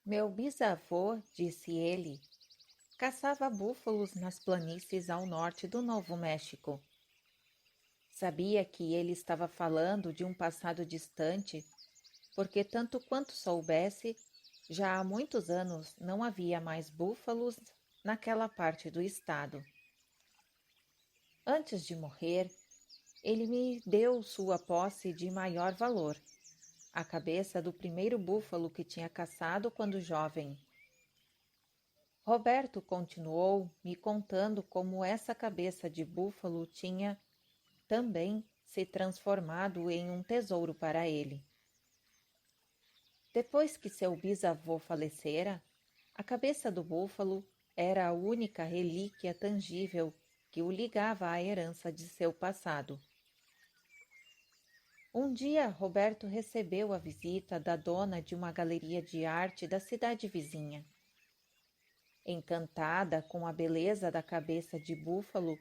Meu bisavô, disse ele, caçava búfalos nas planícies ao norte do Novo México. Sabia que ele estava falando de um passado distante, porque, tanto quanto soubesse, já há muitos anos não havia mais búfalos naquela parte do estado. Antes de morrer, ele me deu sua posse de maior valor, a cabeça do primeiro búfalo que tinha caçado quando jovem. Roberto continuou me contando como essa cabeça de búfalo tinha também se transformado em um tesouro para ele. Depois que seu bisavô falecera, a cabeça do búfalo era a única relíquia tangível que o ligava à herança de seu passado. Um dia, Roberto recebeu a visita da dona de uma galeria de arte da cidade vizinha. Encantada com a beleza da cabeça de búfalo,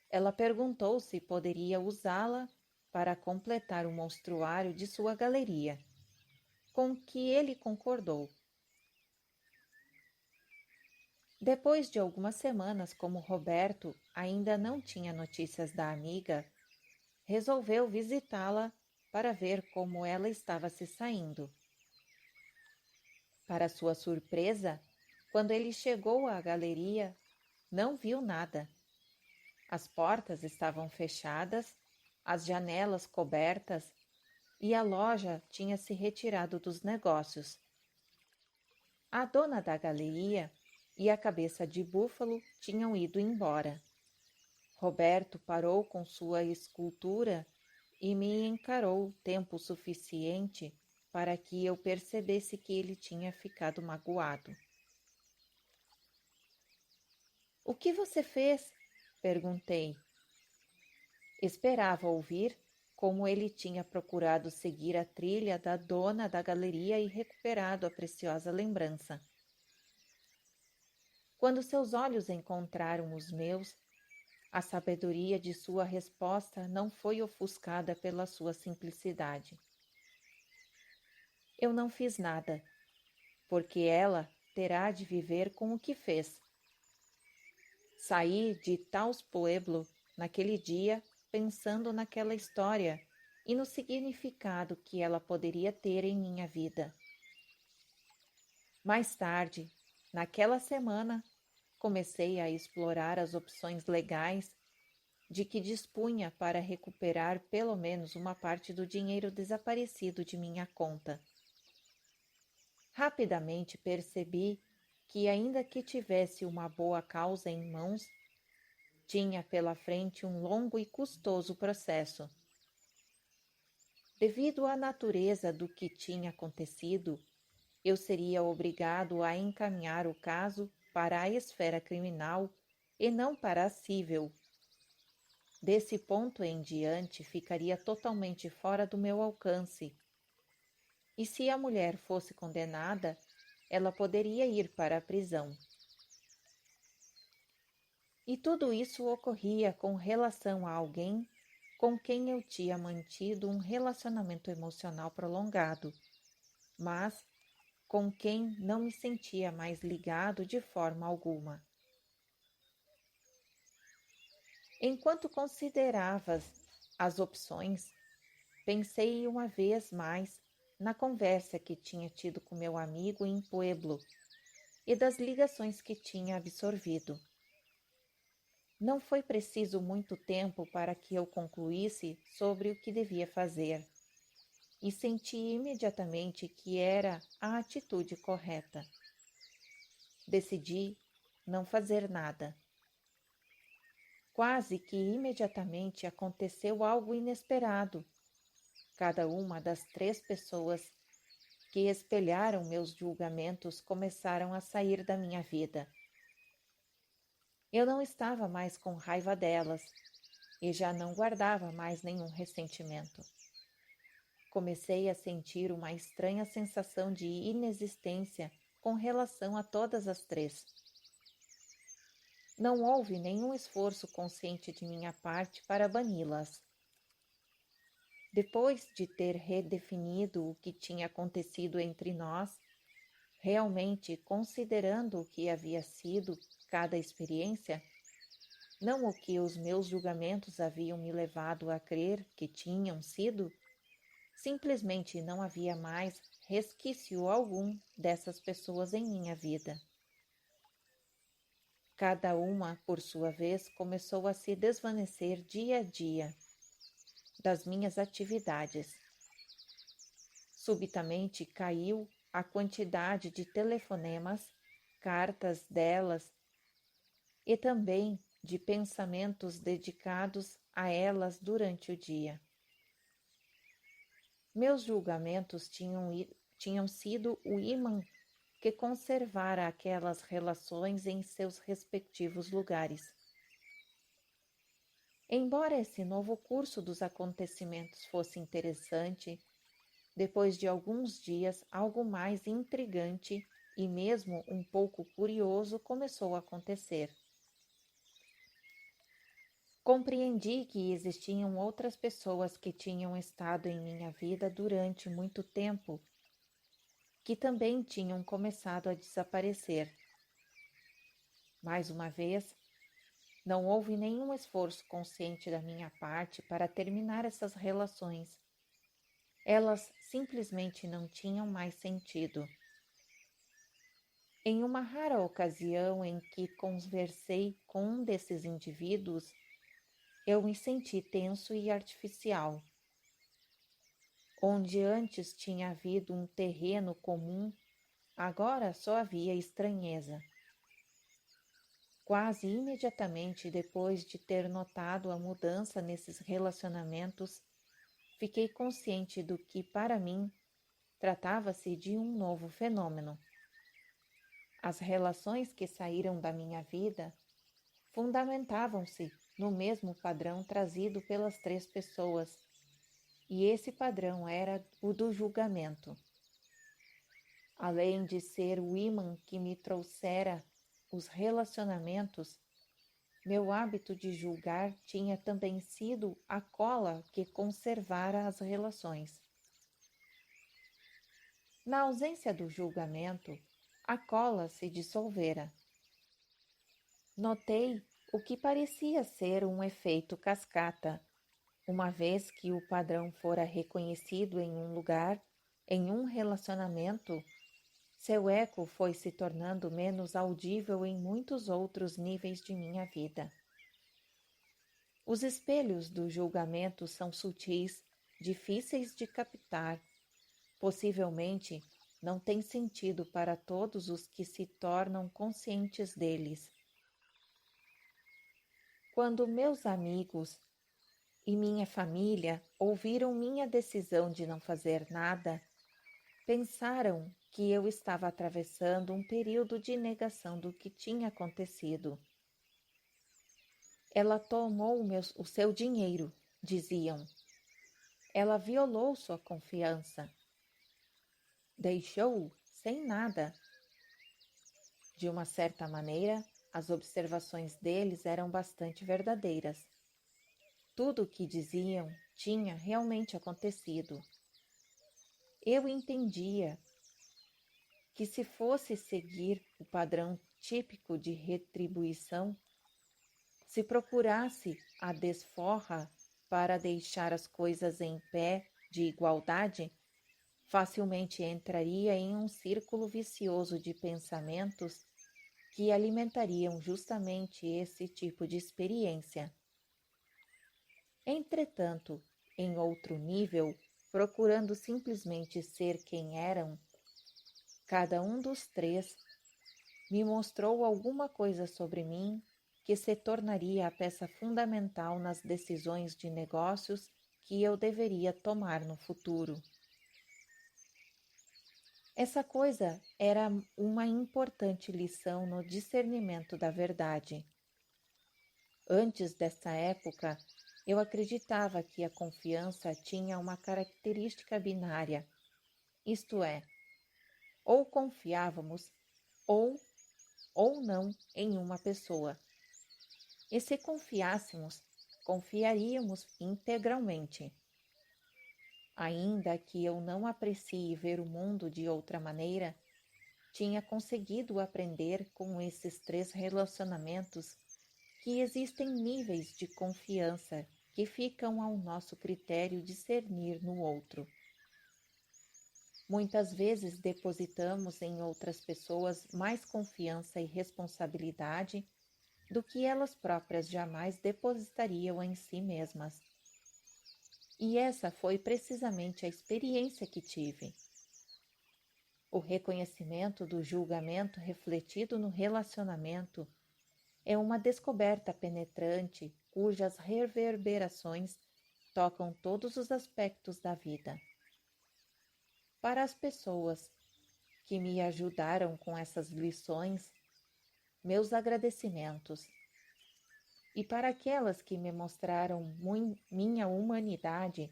ela perguntou se poderia usá-la para completar o monstruário de sua galeria, com que ele concordou. Depois de algumas semanas, como Roberto ainda não tinha notícias da amiga, resolveu visitá-la para ver como ela estava se saindo. Para sua surpresa, quando ele chegou à galeria, não viu nada. As portas estavam fechadas, as janelas cobertas e a loja tinha se retirado dos negócios. A dona da galeria e a cabeça de búfalo tinham ido embora. Roberto parou com sua escultura e me encarou tempo suficiente para que eu percebesse que ele tinha ficado magoado. "O que você fez?" perguntei. Esperava ouvir como ele tinha procurado seguir a trilha da dona da galeria e recuperado a preciosa lembrança. Quando seus olhos encontraram os meus, a sabedoria de sua resposta não foi ofuscada pela sua simplicidade. Eu não fiz nada, porque ela terá de viver com o que fez. Saí de Taos Pueblo naquele dia pensando naquela história e no significado que ela poderia ter em minha vida. Mais tarde, naquela semana, comecei a explorar as opções legais de que dispunha para recuperar pelo menos uma parte do dinheiro desaparecido de minha conta. Rapidamente percebi que, ainda que tivesse uma boa causa em mãos, tinha pela frente um longo e custoso processo. Devido à natureza do que tinha acontecido, eu seria obrigado a encaminhar o caso para a esfera criminal e não para a civil. Desse ponto em diante, ficaria totalmente fora do meu alcance. E se a mulher fosse condenada, ela poderia ir para a prisão. E tudo isso ocorria com relação a alguém com quem eu tinha mantido um relacionamento emocional prolongado, mas com quem não me sentia mais ligado de forma alguma. Enquanto consideravas as opções, pensei uma vez mais na conversa que tinha tido com meu amigo em Pueblo e das ligações que tinha absorvido. Não foi preciso muito tempo para que eu concluísse sobre o que devia fazer, e senti imediatamente que era a atitude correta. Decidi não fazer nada. Quase que imediatamente aconteceu algo inesperado. Cada uma das 3 pessoas que espelharam meus julgamentos começaram a sair da minha vida. Eu não estava mais com raiva delas e já não guardava mais nenhum ressentimento. Comecei a sentir uma estranha sensação de inexistência com relação a todas as 3. Não houve nenhum esforço consciente de minha parte para bani-las. Depois de ter redefinido o que tinha acontecido entre nós, realmente considerando o que havia sido cada experiência, não o que os meus julgamentos haviam me levado a crer que tinham sido, simplesmente não havia mais resquício algum dessas pessoas em minha vida. Cada uma, por sua vez, começou a se desvanecer dia a dia das minhas atividades. Subitamente caiu a quantidade de telefonemas, cartas delas e também de pensamentos dedicados a elas durante o dia. Meus julgamentos tinham sido o ímã que conservara aquelas relações em seus respectivos lugares. Embora esse novo curso dos acontecimentos fosse interessante, depois de alguns dias, algo mais intrigante e mesmo um pouco curioso começou a acontecer. Compreendi que existiam outras pessoas que tinham estado em minha vida durante muito tempo, que também tinham começado a desaparecer. Mais uma vez, não houve nenhum esforço consciente da minha parte para terminar essas relações. Elas simplesmente não tinham mais sentido. Em uma rara ocasião em que conversei com um desses indivíduos, eu me senti tenso e artificial. Onde antes tinha havido um terreno comum, agora só havia estranheza. Quase imediatamente depois de ter notado a mudança nesses relacionamentos, fiquei consciente do que, para mim, tratava-se de um novo fenômeno. As relações que saíram da minha vida fundamentavam-se no mesmo padrão trazido pelas três pessoas, e esse padrão era o do julgamento. Além de ser o ímã que me trouxera os relacionamentos, meu hábito de julgar tinha também sido a cola que conservara as relações. Na ausência do julgamento, a cola se dissolvera. Notei o que parecia ser um efeito cascata, uma vez que o padrão fora reconhecido em um lugar, em um relacionamento, seu eco foi se tornando menos audível em muitos outros níveis de minha vida. Os espelhos do julgamento são sutis, difíceis de captar. Possivelmente, não têm sentido para todos os que se tornam conscientes deles. Quando meus amigos e minha família ouviram minha decisão de não fazer nada, pensaram que eu estava atravessando um período de negação do que tinha acontecido. Ela tomou o seu dinheiro, diziam. Ela violou sua confiança. Deixou-o sem nada. De uma certa maneira, as observações deles eram bastante verdadeiras. Tudo o que diziam tinha realmente acontecido. Eu entendia que se fosse seguir o padrão típico de retribuição, se procurasse a desforra para deixar as coisas em pé de igualdade, facilmente entraria em um círculo vicioso de pensamentos que alimentariam justamente esse tipo de experiência. Entretanto, em outro nível, procurando simplesmente ser quem eram, cada um dos três me mostrou alguma coisa sobre mim que se tornaria a peça fundamental nas decisões de negócios que eu deveria tomar no futuro. Essa coisa era uma importante lição no discernimento da verdade. Antes dessa época, eu acreditava que a confiança tinha uma característica binária, isto é, ou confiávamos ou não em uma pessoa. E se confiássemos, confiaríamos integralmente. Ainda que eu não aprecie ver o mundo de outra maneira, tinha conseguido aprender com esses 3 relacionamentos que existem níveis de confiança que ficam ao nosso critério discernir no outro. Muitas vezes depositamos em outras pessoas mais confiança e responsabilidade do que elas próprias jamais depositariam em si mesmas. E essa foi precisamente a experiência que tive. O reconhecimento do julgamento refletido no relacionamento é uma descoberta penetrante cujas reverberações tocam todos os aspectos da vida. Para as pessoas que me ajudaram com essas lições, meus agradecimentos. E para aquelas que me mostraram minha humanidade,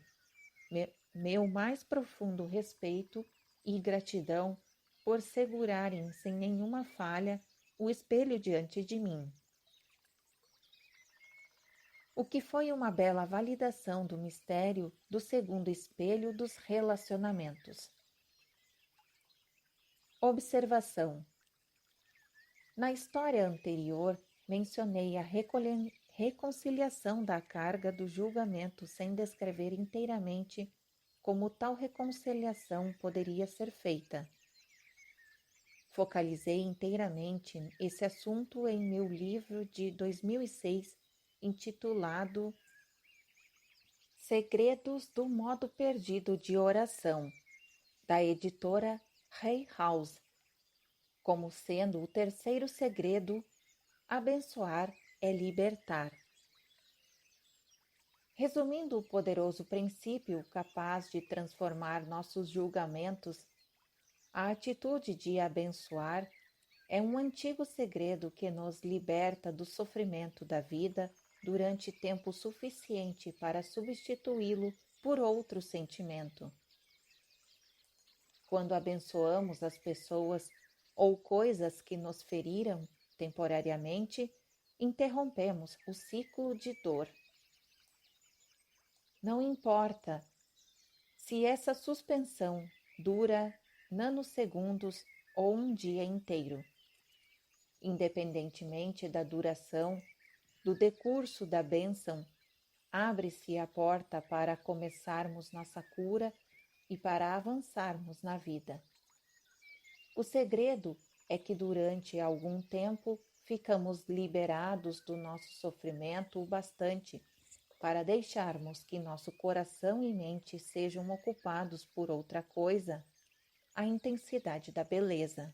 meu mais profundo respeito e gratidão por segurarem sem nenhuma falha o espelho diante de mim. O que foi uma bela validação do mistério do segundo espelho dos relacionamentos. Observação. Na história anterior, mencionei a reconciliação da carga do julgamento sem descrever inteiramente como tal reconciliação poderia ser feita. Focalizei inteiramente esse assunto em meu livro de 2006, intitulado Segredos do Modo Perdido de Oração, da editora Hay House, como sendo o terceiro segredo: abençoar é libertar. Resumindo o poderoso princípio capaz de transformar nossos julgamentos, a atitude de abençoar é um antigo segredo que nos liberta do sofrimento da vida durante tempo suficiente para substituí-lo por outro sentimento. Quando abençoamos as pessoas ou coisas que nos feriram temporariamente, interrompemos o ciclo de dor. Não importa se essa suspensão dura nanosegundos ou um dia inteiro. Independentemente da duração do decurso da bênção, abre-se a porta para começarmos nossa cura e para avançarmos na vida. O segredo é que durante algum tempo ficamos liberados do nosso sofrimento o bastante para deixarmos que nosso coração e mente sejam ocupados por outra coisa, a intensidade da beleza.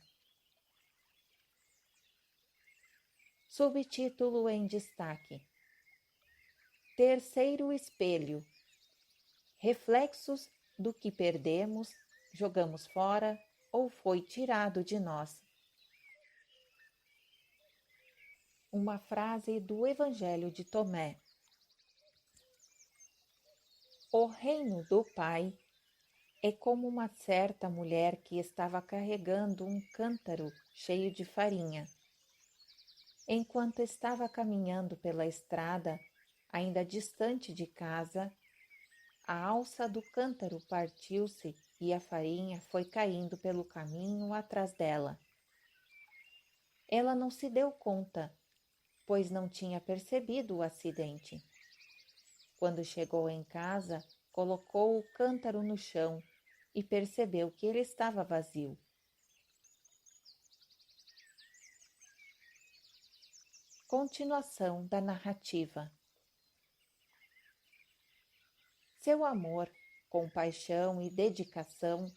Subtítulo em destaque: Terceiro espelho. Reflexos do que perdemos, jogamos fora ou foi tirado de nós. Uma frase do Evangelho de Tomé. O reino do Pai é como uma certa mulher que estava carregando um cântaro cheio de farinha. Enquanto estava caminhando pela estrada, ainda distante de casa, a alça do cântaro partiu-se e a farinha foi caindo pelo caminho atrás dela. Ela não se deu conta, pois não tinha percebido o acidente. Quando chegou em casa, colocou o cântaro no chão e percebeu que ele estava vazio. Continuação da narrativa. Seu amor, compaixão e dedicação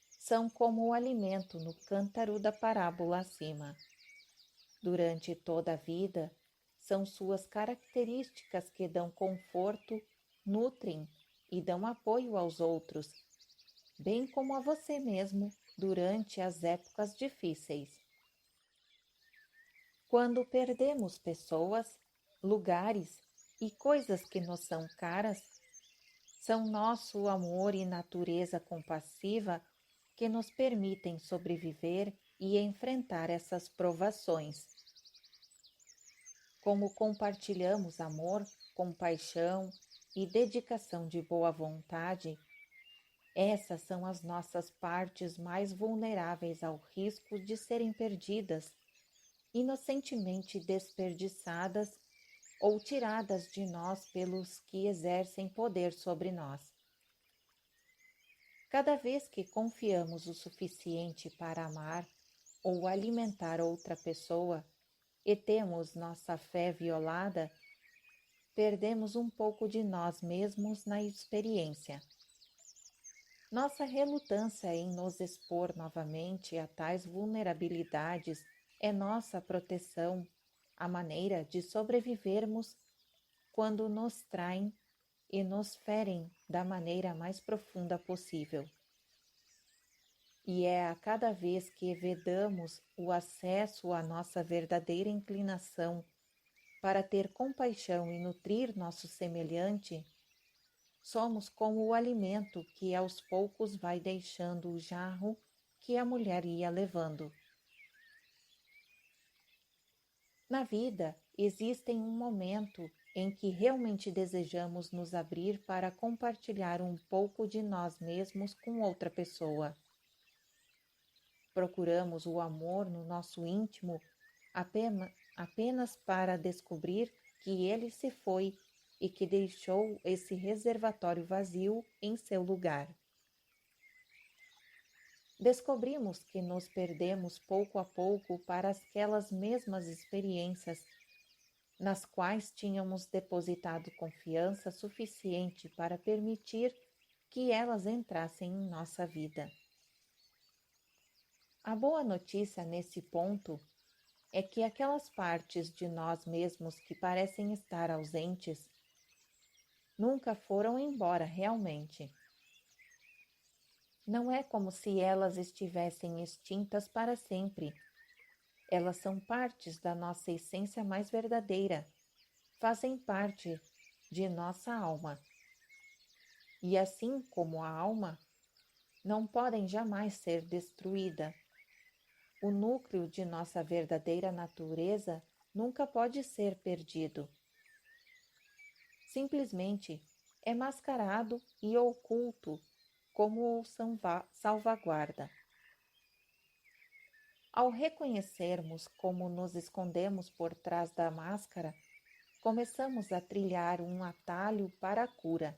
são como o alimento no cântaro da parábola acima. Durante toda a vida, são suas características que dão conforto, nutrem e dão apoio aos outros, bem como a você mesmo durante as épocas difíceis. Quando perdemos pessoas, lugares e coisas que nos são caras, são nosso amor e natureza compassiva que nos permitem sobreviver e enfrentar essas provações. Como compartilhamos amor, compaixão e dedicação de boa vontade, Essas são as nossas partes mais vulneráveis ao risco de serem perdidas, inocentemente desperdiçadas ou tiradas de nós pelos que exercem poder sobre nós. Cada vez que confiamos o suficiente para amar ou alimentar outra pessoa e temos nossa fé violada, perdemos um pouco de nós mesmos na experiência. Nossa relutância em nos expor novamente a tais vulnerabilidades é nossa proteção, a maneira de sobrevivermos quando nos traem e nos ferem da maneira mais profunda possível. E é a cada vez que vedamos o acesso à nossa verdadeira inclinação para ter compaixão e nutrir nosso semelhante, somos como o alimento que aos poucos vai deixando o jarro que a mulher ia levando. Na vida, existe um momento em que realmente desejamos nos abrir para compartilhar um pouco de nós mesmos com outra pessoa. Procuramos o amor no nosso íntimo apenas para descobrir que ele se foi e que deixou esse reservatório vazio em seu lugar. Descobrimos que nos perdemos pouco a pouco para aquelas mesmas experiências nas quais tínhamos depositado confiança suficiente para permitir que elas entrassem em nossa vida. A boa notícia nesse ponto é que aquelas partes de nós mesmos que parecem estar ausentes nunca foram embora realmente. Não é como se elas estivessem extintas para sempre. Elas são partes da nossa essência mais verdadeira, fazem parte de nossa alma. E assim como a alma, não podem jamais ser destruída. O núcleo de nossa verdadeira natureza nunca pode ser perdido. Simplesmente é mascarado e oculto como salvaguarda. Ao reconhecermos como nos escondemos por trás da máscara, começamos a trilhar um atalho para a cura.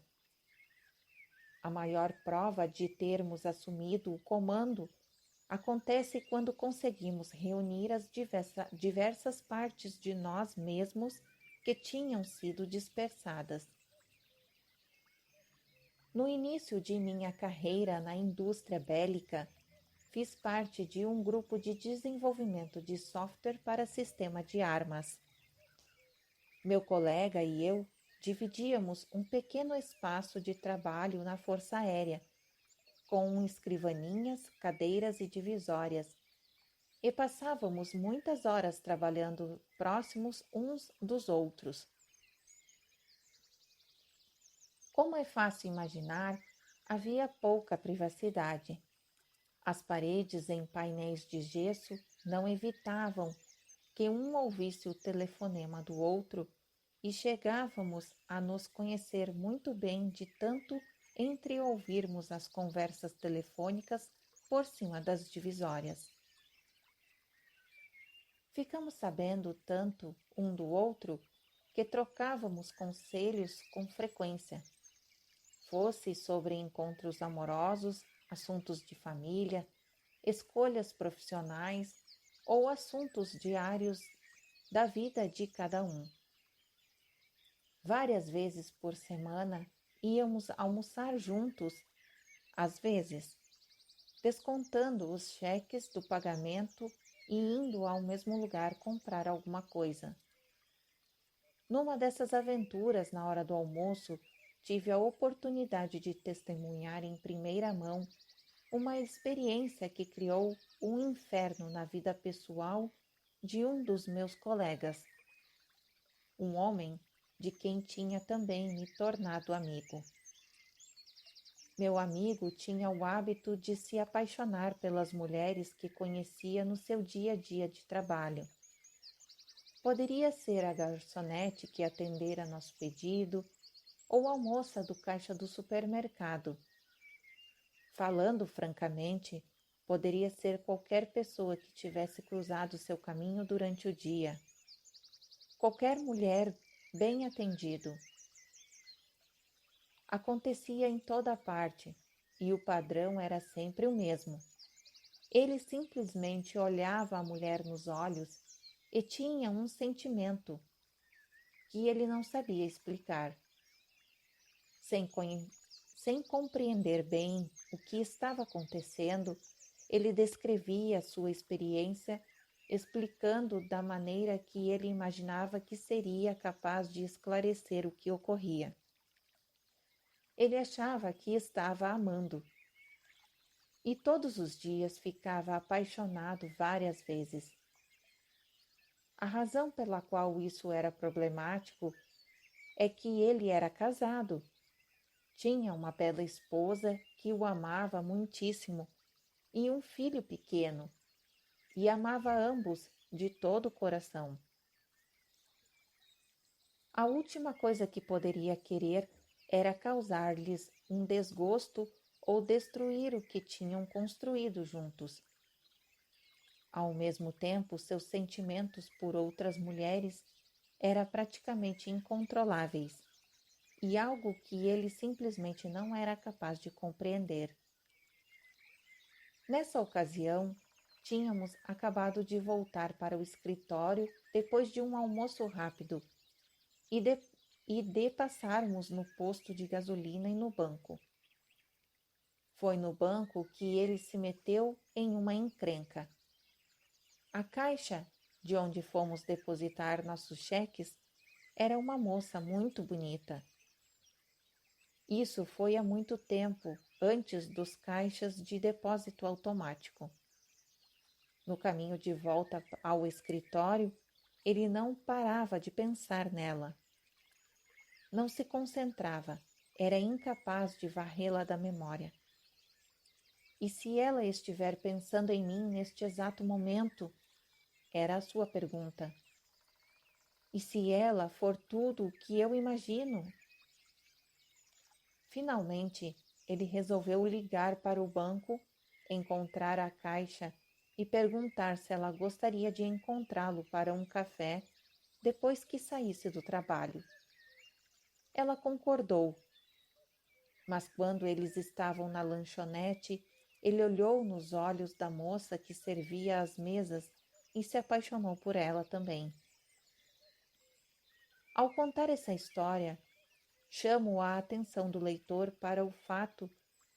A maior prova de termos assumido o comando acontece quando conseguimos reunir as diversas partes de nós mesmos que tinham sido dispersadas. No início de minha carreira na indústria bélica, fiz parte de um grupo de desenvolvimento de software para sistema de armas. Meu colega e eu dividíamos um pequeno espaço de trabalho na Força Aérea, com escrivaninhas, cadeiras e divisórias, e passávamos muitas horas trabalhando próximos uns dos outros. Como é fácil imaginar, havia pouca privacidade. As paredes em painéis de gesso não evitavam que um ouvisse o telefonema do outro e chegávamos a nos conhecer muito bem de tanto entre ouvirmos as conversas telefônicas por cima das divisórias. Ficamos sabendo tanto um do outro que trocávamos conselhos com frequência, fosse sobre encontros amorosos, assuntos de família, escolhas profissionais ou assuntos diários da vida de cada um. Várias vezes por semana íamos almoçar juntos, às vezes, descontando os cheques do pagamento e indo ao mesmo lugar comprar alguma coisa. Numa dessas aventuras, na hora do almoço, tive a oportunidade de testemunhar em primeira mão uma experiência que criou um inferno na vida pessoal de um dos meus colegas, um homem de quem tinha também me tornado amigo. Meu amigo tinha o hábito de se apaixonar pelas mulheres que conhecia no seu dia a dia de trabalho. Poderia ser a garçonete que atendera nosso pedido ou a moça do caixa do supermercado. Falando francamente, poderia ser qualquer pessoa que tivesse cruzado seu caminho durante o dia. Qualquer mulher bem atendido. Acontecia em toda parte, e o padrão era sempre o mesmo. Ele simplesmente olhava a mulher nos olhos e tinha um sentimento que ele não sabia explicar. Sem, sem compreender bem o que estava acontecendo, ele descrevia sua experiência, explicando da maneira que ele imaginava que seria capaz de esclarecer o que ocorria. Ele achava que estava amando. E todos os dias ficava apaixonado várias vezes. A razão pela qual isso era problemático é que ele era casado. Tinha uma bela esposa que o amava muitíssimo e um filho pequeno, e amava ambos de todo o coração. A última coisa que poderia querer era causar-lhes um desgosto ou destruir o que tinham construído juntos. Ao mesmo tempo, seus sentimentos por outras mulheres eram praticamente incontroláveis e algo que ele simplesmente não era capaz de compreender. Nessa ocasião, tínhamos acabado de voltar para o escritório depois de um almoço rápido e de passarmos no posto de gasolina e no banco. Foi no banco que ele se meteu em uma encrenca. A caixa de onde fomos depositar nossos cheques era uma moça muito bonita. Isso foi há muito tempo, antes dos caixas de depósito automático. No caminho de volta ao escritório, ele não parava de pensar nela. Não se concentrava, era incapaz de varrê-la da memória. E se ela estiver pensando em mim neste exato momento? Era a sua pergunta. E se ela for tudo o que eu imagino? Finalmente, ele resolveu ligar para o banco, encontrar a caixa e perguntar se ela gostaria de encontrá-lo para um café depois que saísse do trabalho. Ela concordou, mas quando eles estavam na lanchonete, ele olhou nos olhos da moça que servia às mesas e se apaixonou por ela também. Ao contar essa história, chamo a atenção do leitor para o fato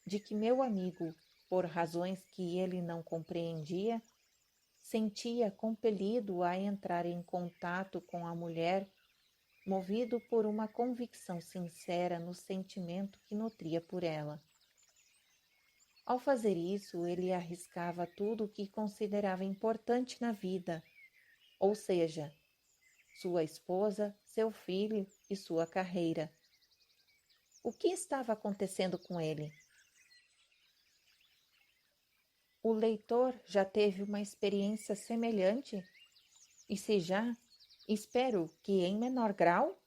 de que meu amigo, por razões que ele não compreendia, sentia compelido a entrar em contato com a mulher, movido por uma convicção sincera no sentimento que nutria por ela. Ao fazer isso, ele arriscava tudo o que considerava importante na vida, ou seja, sua esposa, seu filho e sua carreira. O que estava acontecendo com ele? O leitor já teve uma experiência semelhante? E se já, espero que em menor grau?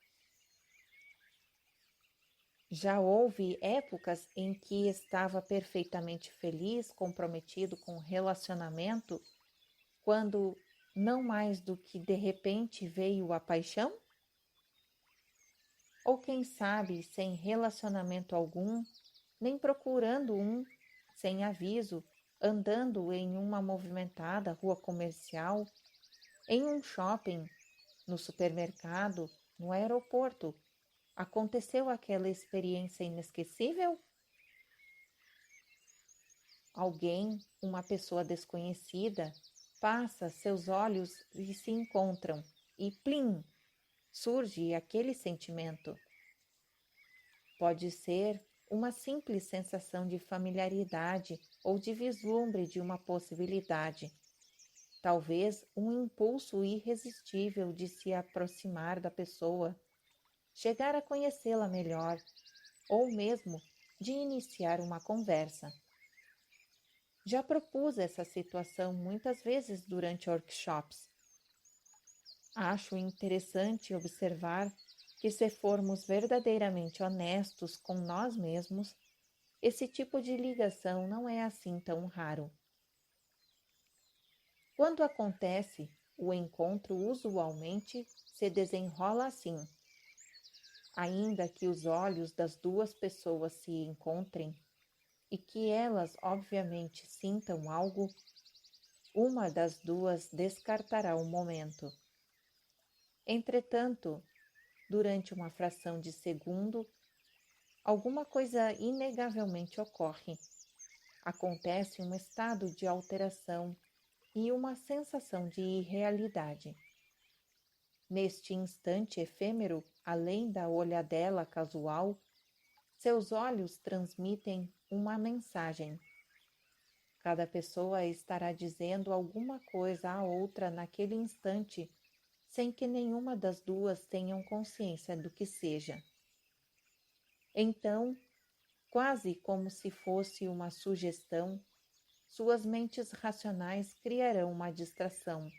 Já houve épocas em que estava perfeitamente feliz, comprometido com o relacionamento, quando não mais do que de repente veio a paixão? Ou quem sabe, sem relacionamento algum, nem procurando um, sem aviso, andando em uma movimentada rua comercial, em um shopping, no supermercado, no aeroporto, aconteceu aquela experiência inesquecível? Alguém, uma pessoa desconhecida, passa, seus olhos e se encontram, e plim! Surge aquele sentimento. Pode ser uma simples sensação de familiaridade ou de vislumbre de uma possibilidade. Talvez um impulso irresistível de se aproximar da pessoa, chegar a conhecê-la melhor, ou mesmo de iniciar uma conversa. Já propus essa situação muitas vezes durante workshops. Acho interessante observar que, se formos verdadeiramente honestos com nós mesmos, esse tipo de ligação não é assim tão raro. Quando acontece, o encontro usualmente se desenrola assim. Ainda que os olhos das duas pessoas se encontrem e que elas obviamente sintam algo, uma das duas descartará o momento. Entretanto, durante uma fração de segundo, alguma coisa inegavelmente ocorre. Acontece um estado de alteração e uma sensação de irrealidade. Neste instante efêmero, além da olhadela casual, seus olhos transmitem uma mensagem. Cada pessoa estará dizendo alguma coisa à outra naquele instante, sem que nenhuma das duas tenham consciência do que seja. Então, quase como se fosse uma sugestão, suas mentes racionais criarão uma distração,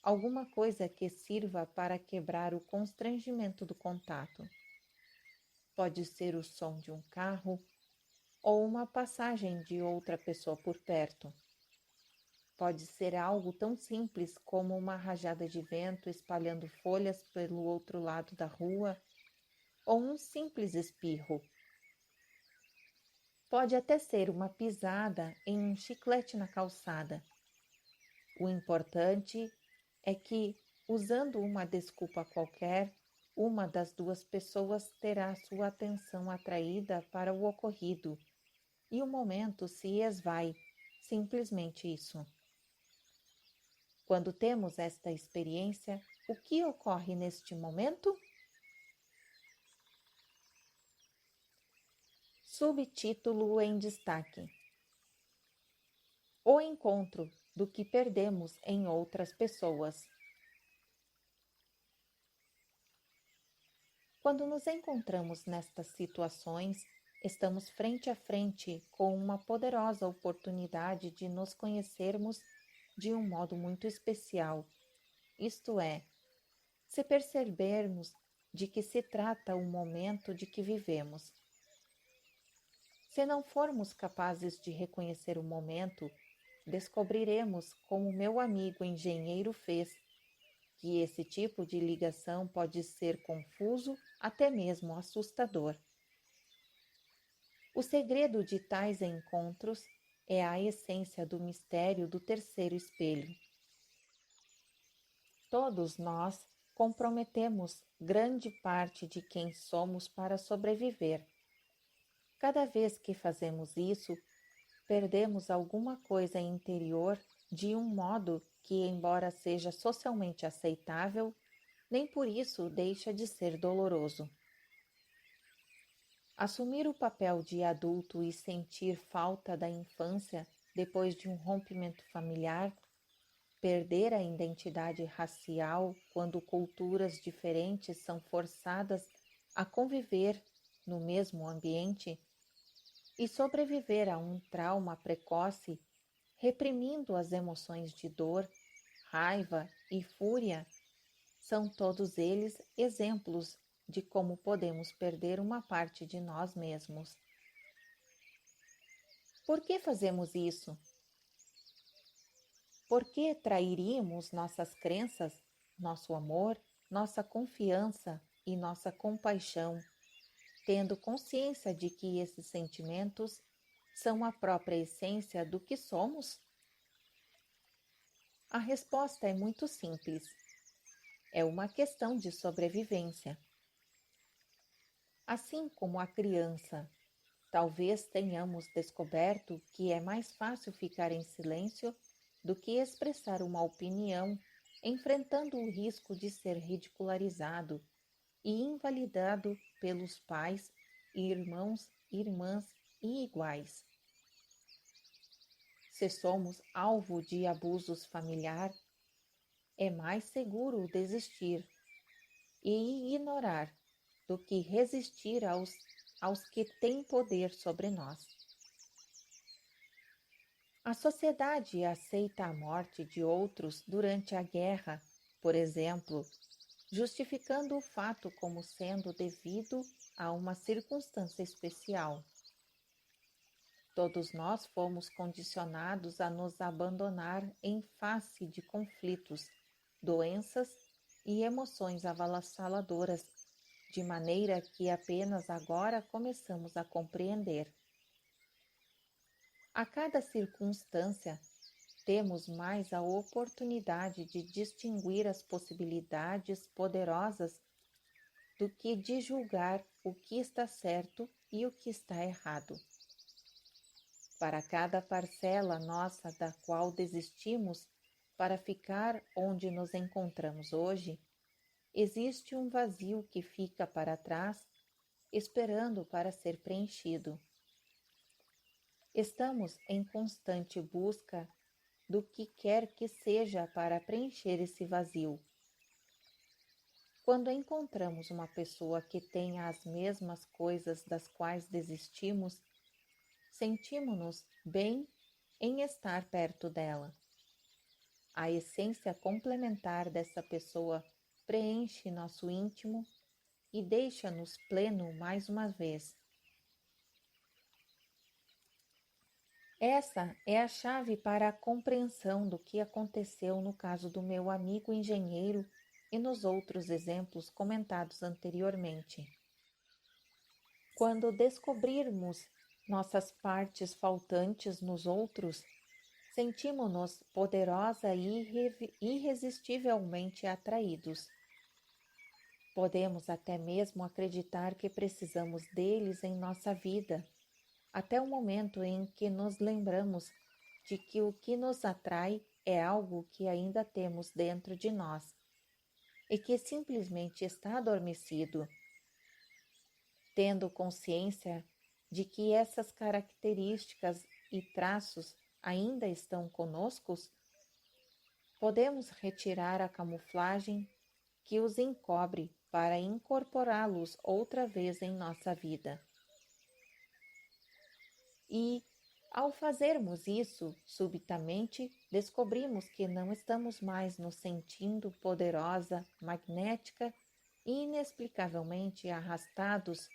alguma coisa que sirva para quebrar o constrangimento do contato. Pode ser o som de um carro ou uma passagem de outra pessoa por perto. Pode ser algo tão simples como uma rajada de vento espalhando folhas pelo outro lado da rua ou um simples espirro. Pode até ser uma pisada em um chiclete na calçada. O importante é que, usando uma desculpa qualquer, uma das duas pessoas terá sua atenção atraída para o ocorrido e o momento se esvai, simplesmente isso. Quando temos esta experiência, o que ocorre neste momento? Subtítulo em destaque: O encontro do que perdemos em outras pessoas. Quando nos encontramos nestas situações, estamos frente a frente com uma poderosa oportunidade de nos conhecermos de um modo muito especial, isto é, se percebermos de que se trata o momento de que vivemos. Se não formos capazes de reconhecer o momento, descobriremos, como meu amigo engenheiro fez, que esse tipo de ligação pode ser confuso, até mesmo assustador. O segredo de tais encontros é a essência do mistério do terceiro espelho. Todos nós comprometemos grande parte de quem somos para sobreviver. Cada vez que fazemos isso, perdemos alguma coisa interior de um modo que, embora seja socialmente aceitável, nem por isso deixa de ser doloroso. Assumir o papel de adulto e sentir falta da infância depois de um rompimento familiar, perder a identidade racial quando culturas diferentes são forçadas a conviver no mesmo ambiente e sobreviver a um trauma precoce, reprimindo as emoções de dor, raiva e fúria, são todos eles exemplos de como podemos perder uma parte de nós mesmos. Por que fazemos isso? Por que trairíamos nossas crenças, nosso amor, nossa confiança e nossa compaixão, tendo consciência de que esses sentimentos são a própria essência do que somos? A resposta é muito simples. É uma questão de sobrevivência. Assim como a criança, talvez tenhamos descoberto que é mais fácil ficar em silêncio do que expressar uma opinião, enfrentando o risco de ser ridicularizado e invalidado pelos pais, irmãos, irmãs e iguais. Se somos alvo de abusos familiar, é mais seguro desistir e ignorar do que resistir aos que têm poder sobre nós. A sociedade aceita a morte de outros durante a guerra, por exemplo, justificando o fato como sendo devido a uma circunstância especial. Todos nós fomos condicionados a nos abandonar em face de conflitos, doenças e emoções avassaladoras, de maneira que apenas agora começamos a compreender. A cada circunstância, temos mais a oportunidade de distinguir as possibilidades poderosas do que de julgar o que está certo e o que está errado. Para cada parcela nossa da qual desistimos para ficar onde nos encontramos hoje, existe um vazio que fica para trás, esperando para ser preenchido. Estamos em constante busca do que quer que seja para preencher esse vazio. Quando encontramos uma pessoa que tenha as mesmas coisas das quais desistimos, sentimos-nos bem em estar perto dela. A essência complementar dessa pessoa preenche nosso íntimo e deixa-nos pleno mais uma vez. Essa é a chave para a compreensão do que aconteceu no caso do meu amigo engenheiro e nos outros exemplos comentados anteriormente. Quando descobrirmos nossas partes faltantes nos outros, sentimos-nos poderosa e irresistivelmente atraídos. Podemos até mesmo acreditar que precisamos deles em nossa vida, até o momento em que nos lembramos de que o que nos atrai é algo que ainda temos dentro de nós e que simplesmente está adormecido. Tendo consciência de que essas características e traços ainda estão conosco, podemos retirar a camuflagem que os encobre para incorporá-los outra vez em nossa vida. E, ao fazermos isso, subitamente descobrimos que não estamos mais nos sentindo poderosa, magnética e inexplicavelmente arrastados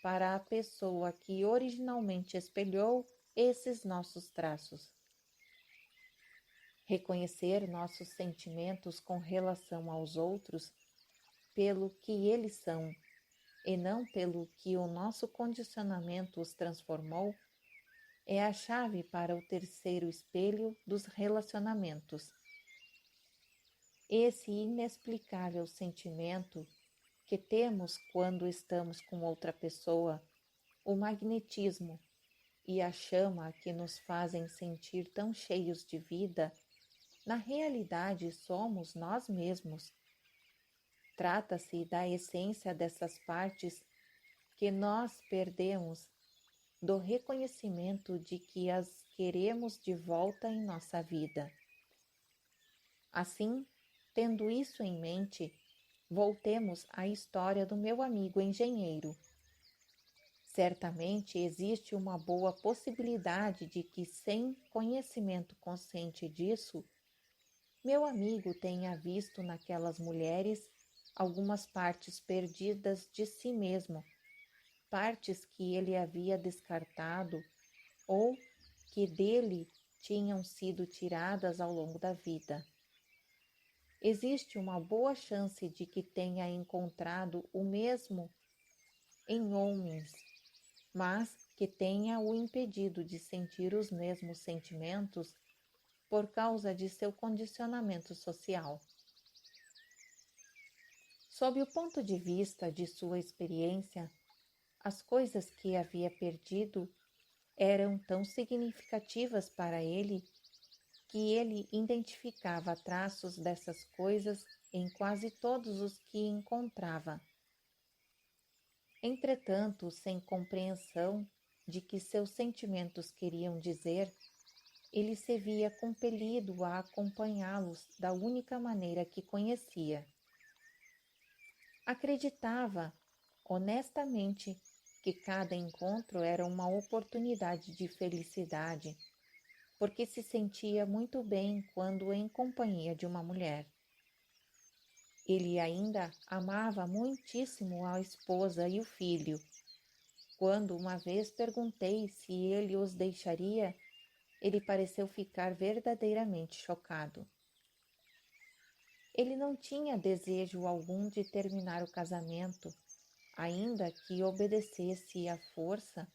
para a pessoa que originalmente espelhou esses nossos traços. Reconhecer nossos sentimentos com relação aos outros pelo que eles são e não pelo que o nosso condicionamento os transformou é a chave para o terceiro espelho dos relacionamentos. Esse inexplicável sentimento que temos quando estamos com outra pessoa, o magnetismo e a chama que nos fazem sentir tão cheios de vida, na realidade somos nós mesmos. Trata-se da essência dessas partes que nós perdemos, do reconhecimento de que as queremos de volta em nossa vida. Assim, tendo isso em mente, voltemos à história do meu amigo engenheiro. Certamente existe uma boa possibilidade de que, sem conhecimento consciente disso, meu amigo tenha visto naquelas mulheres algumas partes perdidas de si mesmo, partes que ele havia descartado ou que dele tinham sido tiradas ao longo da vida. Existe uma boa chance de que tenha encontrado o mesmo em homens, mas que tenha o impedido de sentir os mesmos sentimentos por causa de seu condicionamento social. Sob o ponto de vista de sua experiência, as coisas que havia perdido eram tão significativas para ele que ele identificava traços dessas coisas em quase todos os que encontrava. Entretanto, sem compreensão de que seus sentimentos queriam dizer, ele se via compelido a acompanhá-los da única maneira que conhecia. Acreditava, honestamente, que cada encontro era uma oportunidade de felicidade, porque se sentia muito bem quando em companhia de uma mulher. Ele ainda amava muitíssimo a esposa e o filho, Quando uma vez perguntei se ele os deixaria, ele pareceu ficar verdadeiramente chocado. Ele não tinha desejo algum de terminar o casamento, ainda que obedecesse à força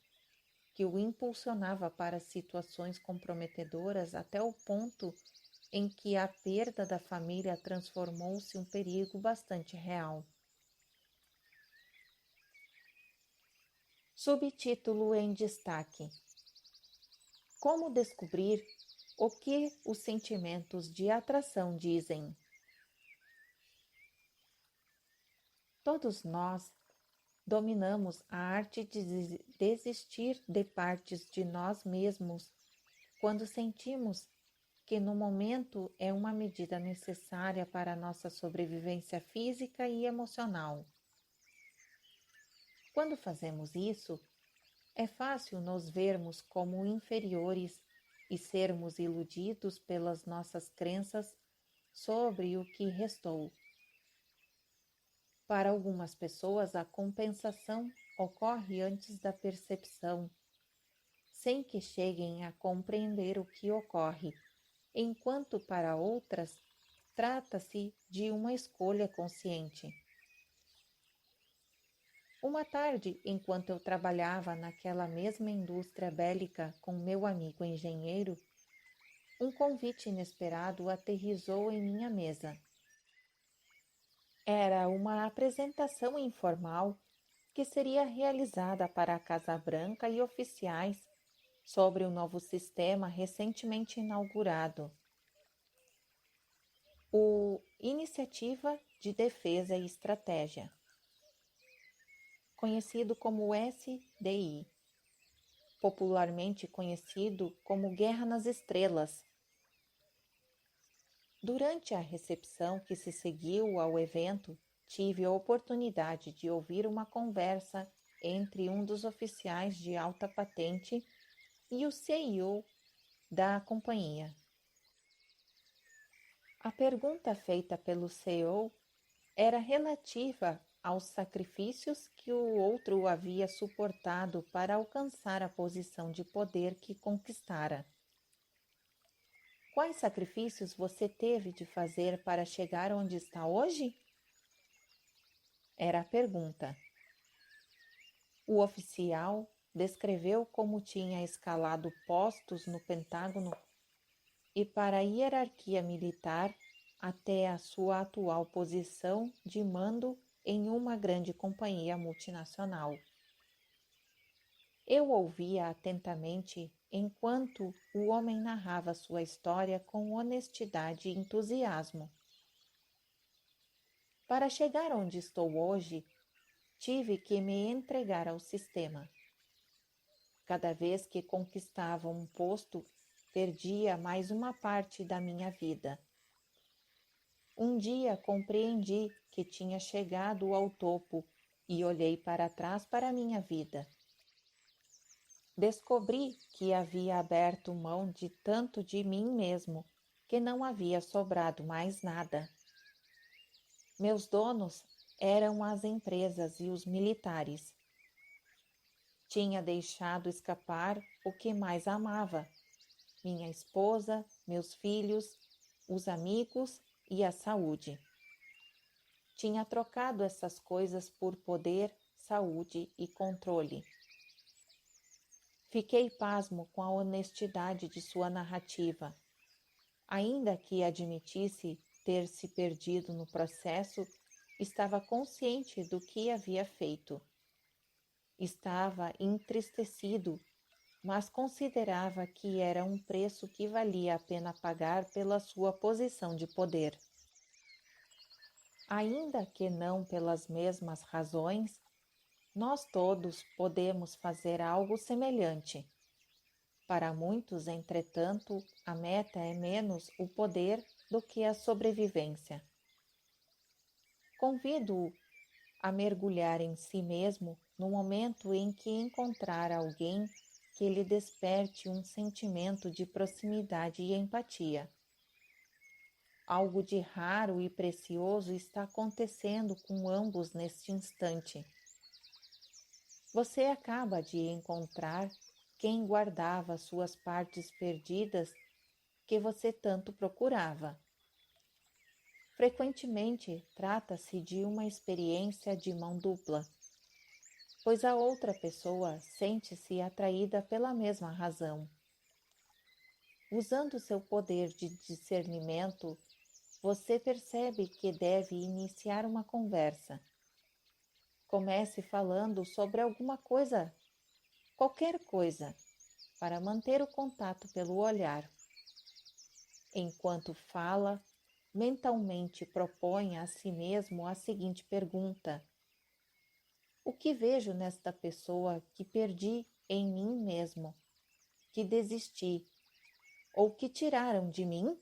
que o impulsionava para situações comprometedoras até o ponto em que a perda da família transformou-se em um perigo bastante real. Subtítulo em destaque: Como descobrir o que os sentimentos de atração dizem? Todos nós dominamos a arte de desistir de partes de nós mesmos quando sentimos que no momento é uma medida necessária para a nossa sobrevivência física e emocional. Quando fazemos isso, é fácil nos vermos como inferiores e sermos iludidos pelas nossas crenças sobre o que restou. Para algumas pessoas, a compensação ocorre antes da percepção, sem que cheguem a compreender o que ocorre, enquanto para outras trata-se de uma escolha consciente. Uma tarde, enquanto eu trabalhava naquela mesma indústria bélica com meu amigo engenheiro, um convite inesperado aterrissou em minha mesa. Era uma apresentação informal que seria realizada para a Casa Branca e oficiais sobre o novo sistema recentemente inaugurado, o Iniciativa de Defesa e Estratégia, conhecido como SDI, popularmente conhecido como Guerra nas Estrelas. Durante a recepção que se seguiu ao evento, tive a oportunidade de ouvir uma conversa entre um dos oficiais de alta patente e o CEO da companhia. A pergunta feita pelo CEO era relativa aos sacrifícios que o outro havia suportado para alcançar a posição de poder que conquistara. Quais sacrifícios você teve de fazer para chegar onde está hoje? Era a pergunta. O oficial descreveu como tinha escalado postos no Pentágono e para a hierarquia militar até a sua atual posição de mando em uma grande companhia multinacional. Eu ouvia atentamente enquanto o homem narrava sua história com honestidade e entusiasmo. Para chegar onde estou hoje, tive que me entregar ao sistema. Cada vez que conquistava um posto, perdia mais uma parte da minha vida. Um dia compreendi que tinha chegado ao topo e olhei para trás para minha vida. Descobri que havia aberto mão de tanto de mim mesmo que não havia sobrado mais nada. Meus donos eram as empresas e os militares. Tinha deixado escapar o que mais amava: minha esposa, meus filhos, os amigos e a saúde. Tinha trocado essas coisas por poder, saúde e controle. Fiquei pasmo com a honestidade de sua narrativa. Ainda que admitisse ter se perdido no processo, estava consciente do que havia feito. Estava entristecido, mas considerava que era um preço que valia a pena pagar pela sua posição de poder. Ainda que não pelas mesmas razões, nós todos podemos fazer algo semelhante. Para muitos, entretanto, a meta é menos o poder do que a sobrevivência. Convido-o a mergulhar em si mesmo no momento em que encontrar alguém que lhe desperte um sentimento de proximidade e empatia. Algo de raro e precioso está acontecendo com ambos neste instante. você acaba de encontrar quem guardava suas partes perdidas que você tanto procurava. Frequentemente, trata-se de uma experiência de mão dupla, pois a outra pessoa sente-se atraída pela mesma razão. Usando seu poder de discernimento, você percebe que deve iniciar uma conversa. Comece falando sobre alguma coisa, qualquer coisa, para manter o contato pelo olhar. Enquanto fala, mentalmente propõe a si mesmo a seguinte pergunta: o que vejo nesta pessoa que perdi em mim mesmo, que desisti ou que tiraram de mim?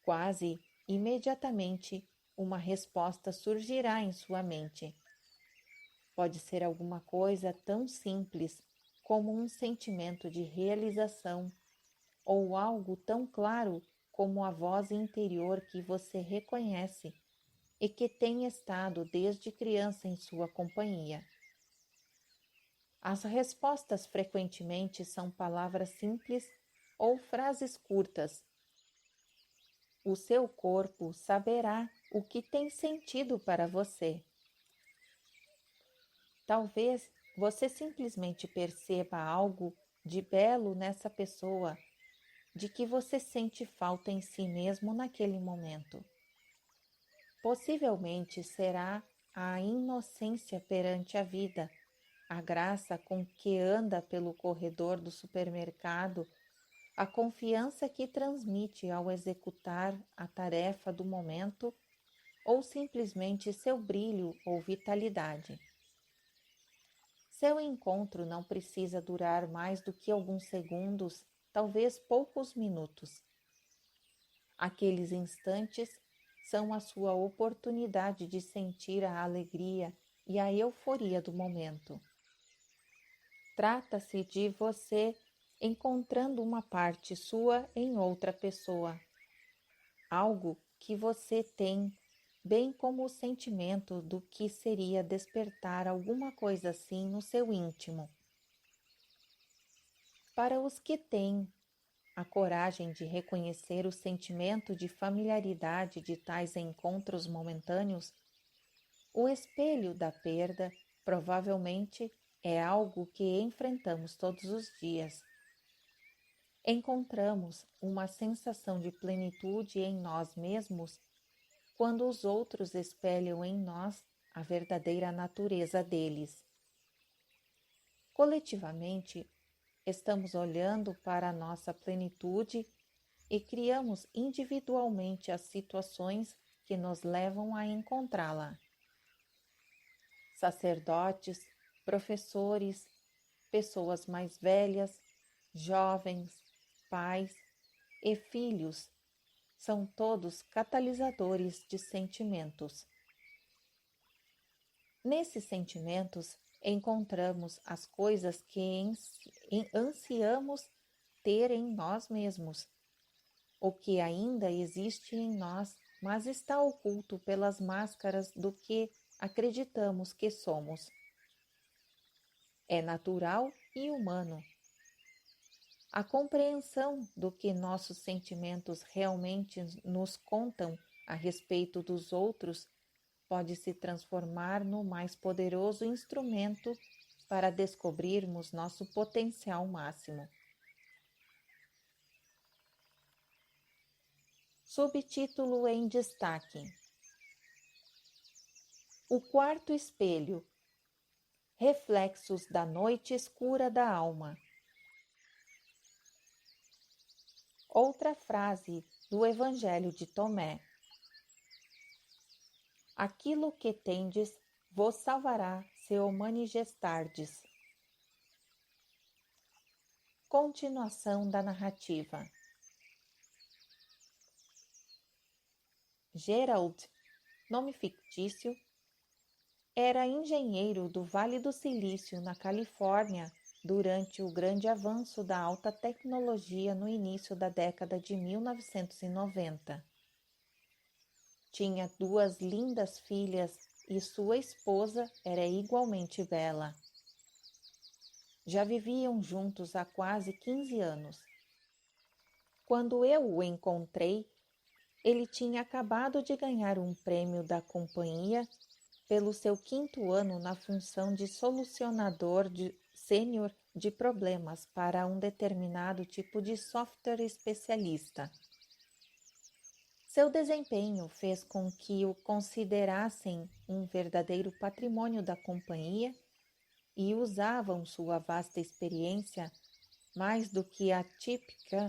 Quase imediatamente, uma resposta surgirá em sua mente. Pode ser alguma coisa tão simples como um sentimento de realização ou algo tão claro como a voz interior que você reconhece e que tem estado desde criança em sua companhia. As respostas frequentemente são palavras simples ou frases curtas. O seu corpo saberá o que tem sentido para você. Talvez você simplesmente perceba algo de belo nessa pessoa, de que você sente falta em si mesmo naquele momento. Possivelmente será a inocência perante a vida, a graça com que anda pelo corredor do supermercado, a confiança que transmite ao executar a tarefa do momento ou simplesmente seu brilho ou vitalidade. Seu encontro não precisa durar mais do que alguns segundos, talvez poucos minutos. Aqueles instantes são a sua oportunidade de sentir a alegria e a euforia do momento. Trata-se de você encontrando uma parte sua em outra pessoa, algo que você tem, bem como o sentimento do que seria despertar alguma coisa assim no seu íntimo. Para os que têm a coragem de reconhecer o sentimento de familiaridade de tais encontros momentâneos, o espelho da perda provavelmente é algo que enfrentamos todos os dias. Encontramos uma sensação de plenitude em nós mesmos quando os outros espelham em nós a verdadeira natureza deles. Coletivamente, estamos olhando para a nossa plenitude e criamos individualmente as situações que nos levam a encontrá-la. Sacerdotes, professores, pessoas mais velhas, jovens, pais e filhos são todos catalisadores de sentimentos. Nesses sentimentos encontramos as coisas que ansiamos ter em nós mesmos, o que ainda existe em nós, mas está oculto pelas máscaras do que acreditamos que somos. É natural e humano. A compreensão do que nossos sentimentos realmente nos contam a respeito dos outros pode se transformar no mais poderoso instrumento para descobrirmos nosso potencial máximo. Subtítulo em destaque: O quarto espelho. Reflexos da noite escura da alma. Outra frase do Evangelho de Tomé: Aquilo que tendes vos salvará se o manifestardes. Continuação da narrativa. Gerald, nome fictício, era engenheiro do Vale do Silício, na Califórnia, durante o grande avanço da alta tecnologia no início da década de 1990. Tinha duas lindas filhas e sua esposa era igualmente bela. Já viviam juntos há quase 15 anos. Quando eu o encontrei, ele tinha acabado de ganhar um prêmio da companhia pelo seu 5º ano na função de solucionador sênior de problemas para um determinado tipo de software especialista. Seu desempenho fez com que o considerassem um verdadeiro patrimônio da companhia e usavam sua vasta experiência mais do que a típica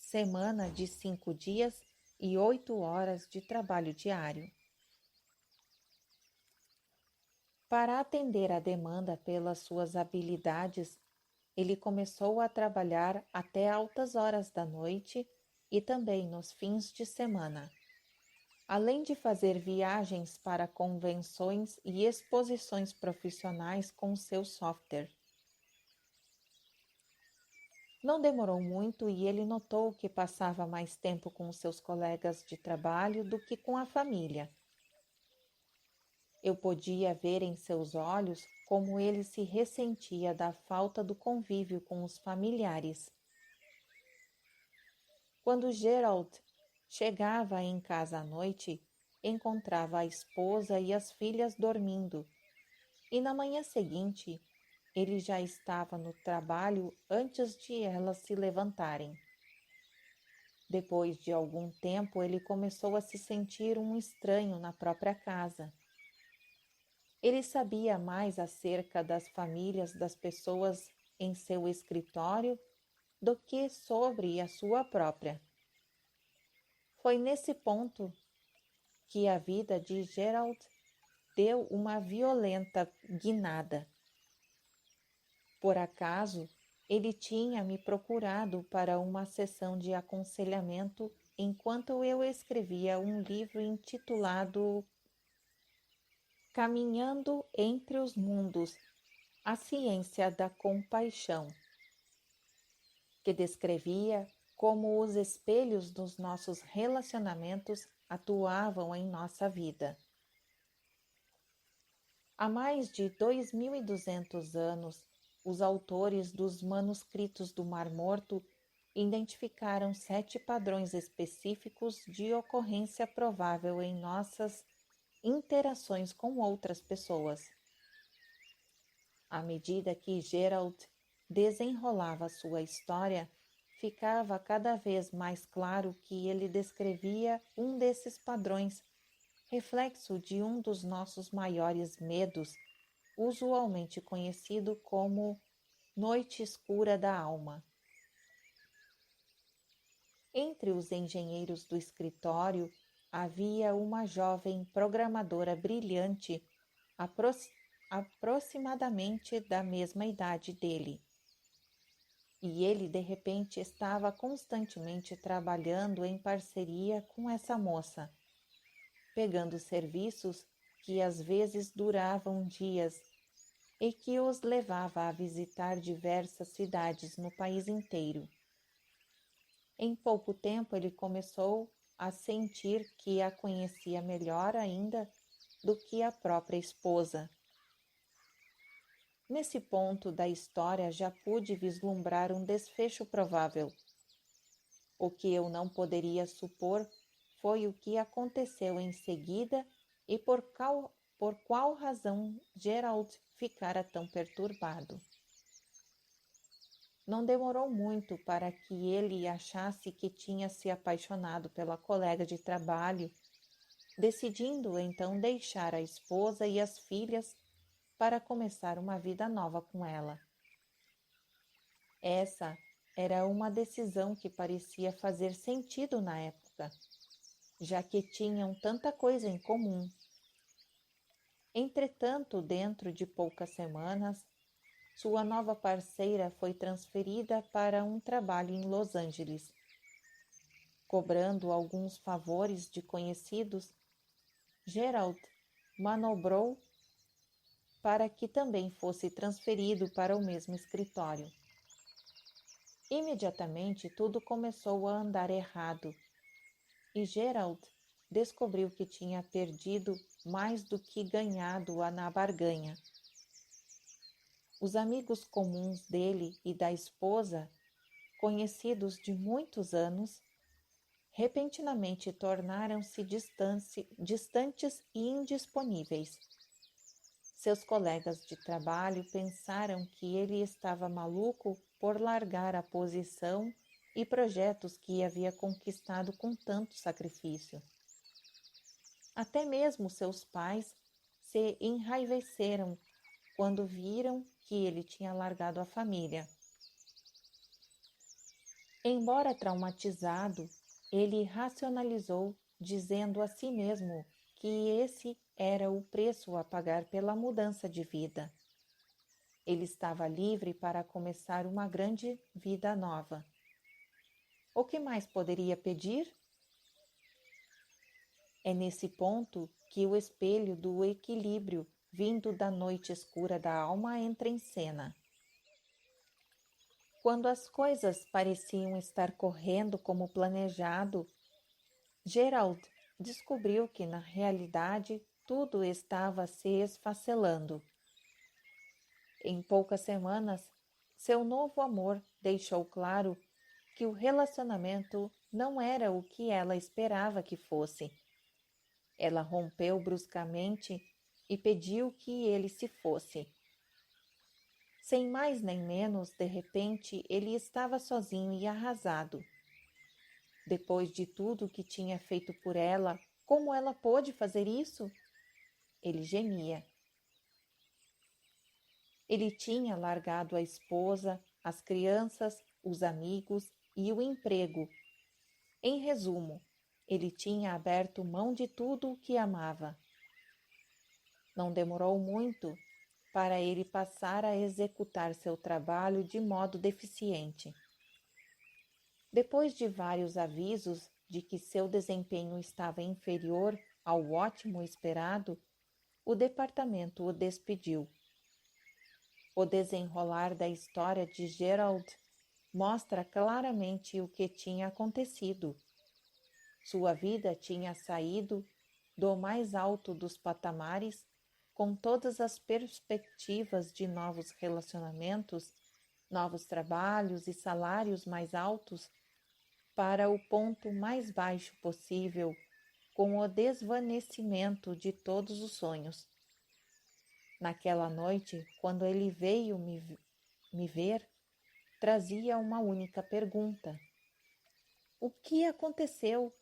semana de 5 dias e 8 horas de trabalho diário. Para atender à demanda pelas suas habilidades, ele começou a trabalhar até altas horas da noite e também nos fins de semana, além de fazer viagens para convenções e exposições profissionais com seu software. Não demorou muito e ele notou que passava mais tempo com seus colegas de trabalho do que com a família. Eu podia ver em seus olhos como ele se ressentia da falta do convívio com os familiares. Quando Gerald chegava em casa à noite, encontrava a esposa e as filhas dormindo, e na manhã seguinte ele já estava no trabalho antes de elas se levantarem. Depois de algum tempo, ele começou a se sentir um estranho na própria casa. Ele sabia mais acerca das famílias das pessoas em seu escritório do que sobre a sua própria. Foi nesse ponto que a vida de Gerald deu uma violenta guinada. Por acaso, ele tinha me procurado para uma sessão de aconselhamento enquanto eu escrevia um livro intitulado Caminhando entre os Mundos, a Ciência da Compaixão, que descrevia como os espelhos dos nossos relacionamentos atuavam em nossa vida. Há mais de 2.200 anos, os autores dos manuscritos do Mar Morto identificaram 7 padrões específicos de ocorrência provável em nossas interações com outras pessoas. À medida que Gerald desenrolava sua história, ficava cada vez mais claro que ele descrevia um desses padrões, reflexo de um dos nossos maiores medos, usualmente conhecido como noite escura da alma. Entre os engenheiros do escritório havia uma jovem programadora brilhante, aproximadamente da mesma idade dele. E ele, de repente, estava constantemente trabalhando em parceria com essa moça, pegando serviços que às vezes duravam dias e que os levava a visitar diversas cidades no país inteiro. Em pouco tempo ele começou a sentir que a conhecia melhor ainda do que a própria esposa. Nesse ponto da história já pude vislumbrar um desfecho provável. O que eu não poderia supor foi o que aconteceu em seguida e por qual razão Gerald ficara tão perturbado. Não demorou muito para que ele achasse que tinha se apaixonado pela colega de trabalho, decidindo então deixar a esposa e as filhas para começar uma vida nova com ela. Essa era uma decisão que parecia fazer sentido na época, já que tinham tanta coisa em comum. Entretanto, dentro de poucas semanas, sua nova parceira foi transferida para um trabalho em Los Angeles. Cobrando alguns favores de conhecidos, Gerald manobrou para que também fosse transferido para o mesmo escritório. Imediatamente tudo começou a andar errado e Gerald descobriu que tinha perdido mais do que ganhado na barganha. Os amigos comuns dele e da esposa, conhecidos de muitos anos, repentinamente tornaram-se distantes e indisponíveis. Seus colegas de trabalho pensaram que ele estava maluco por largar a posição e projetos que havia conquistado com tanto sacrifício. Até mesmo seus pais se enraiveceram quando viram que ele tinha largado a família. Embora traumatizado, ele racionalizou, dizendo a si mesmo que esse era o preço a pagar pela mudança de vida. Ele estava livre para começar uma grande vida nova. O que mais poderia pedir? É nesse ponto que o espelho do equilíbrio vindo da noite escura da alma entra em cena. Quando as coisas pareciam estar correndo como planejado, Gerald descobriu que, na realidade, tudo estava se esfacelando. Em poucas semanas, seu novo amor deixou claro que o relacionamento não era o que ela esperava que fosse. Ela rompeu bruscamente e pediu que ele se fosse. Sem mais nem menos, de repente, ele estava sozinho e arrasado. Depois de tudo que tinha feito por ela, como ela pôde fazer isso? Ele gemia. Ele tinha largado a esposa, as crianças, os amigos e o emprego. Em resumo, ele tinha aberto mão de tudo o que amava. Não demorou muito para ele passar a executar seu trabalho de modo deficiente. Depois de vários avisos de que seu desempenho estava inferior ao ótimo esperado, o departamento o despediu. O desenrolar da história de Gerald mostra claramente o que tinha acontecido. Sua vida tinha saído do mais alto dos patamares, com todas as perspectivas de novos relacionamentos, novos trabalhos e salários mais altos, para o ponto mais baixo possível, com o desvanecimento de todos os sonhos. Naquela noite, quando ele veio me ver, trazia uma única pergunta: o que aconteceu?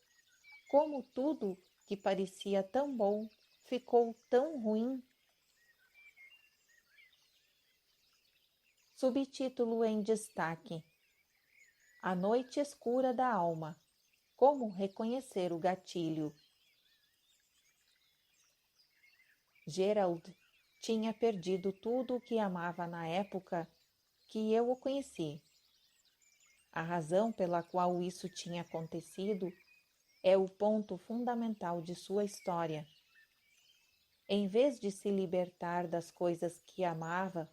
Como tudo que parecia tão bom ficou tão ruim? Subtítulo em destaque: A noite escura da alma. Como reconhecer o gatilho? Gerald tinha perdido tudo o que amava na época que eu o conheci. A razão pela qual isso tinha acontecido é o ponto fundamental de sua história. Em vez de se libertar das coisas que amava,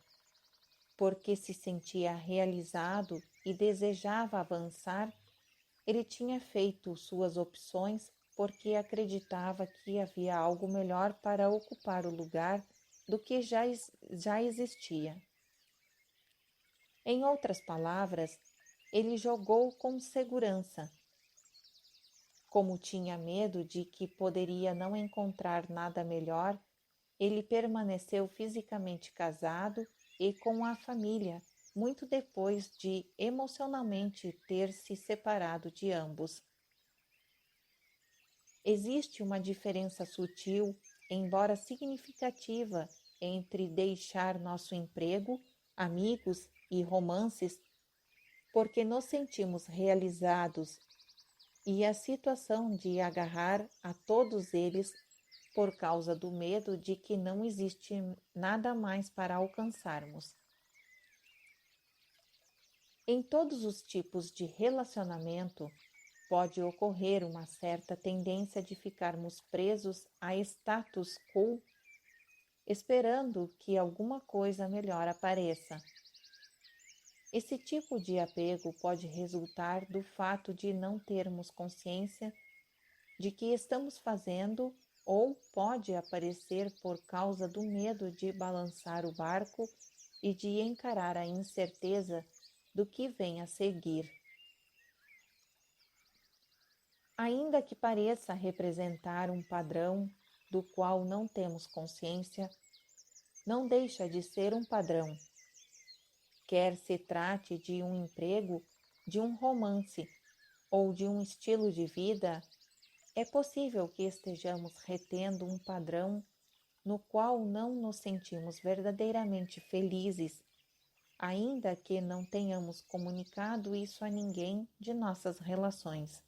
porque se sentia realizado e desejava avançar, ele tinha feito suas opções porque acreditava que havia algo melhor para ocupar o lugar do que já existia. Em outras palavras, ele jogou com segurança. Como tinha medo de que poderia não encontrar nada melhor, ele permaneceu fisicamente casado e com a família, muito depois de emocionalmente ter se separado de ambos. Existe uma diferença sutil, embora significativa, entre deixar nosso emprego, amigos e romances, porque nos sentimos realizados, e a situação de agarrar a todos eles por causa do medo de que não existe nada mais para alcançarmos. Em todos os tipos de relacionamento, pode ocorrer uma certa tendência de ficarmos presos a status quo, esperando que alguma coisa melhor apareça. Esse tipo de apego pode resultar do fato de não termos consciência de que estamos fazendo ou pode aparecer por causa do medo de balançar o barco e de encarar a incerteza do que vem a seguir. Ainda que pareça representar um padrão do qual não temos consciência, não deixa de ser um padrão. Quer se trate de um emprego, de um romance ou de um estilo de vida, é possível que estejamos retendo um padrão no qual não nos sentimos verdadeiramente felizes, ainda que não tenhamos comunicado isso a ninguém de nossas relações.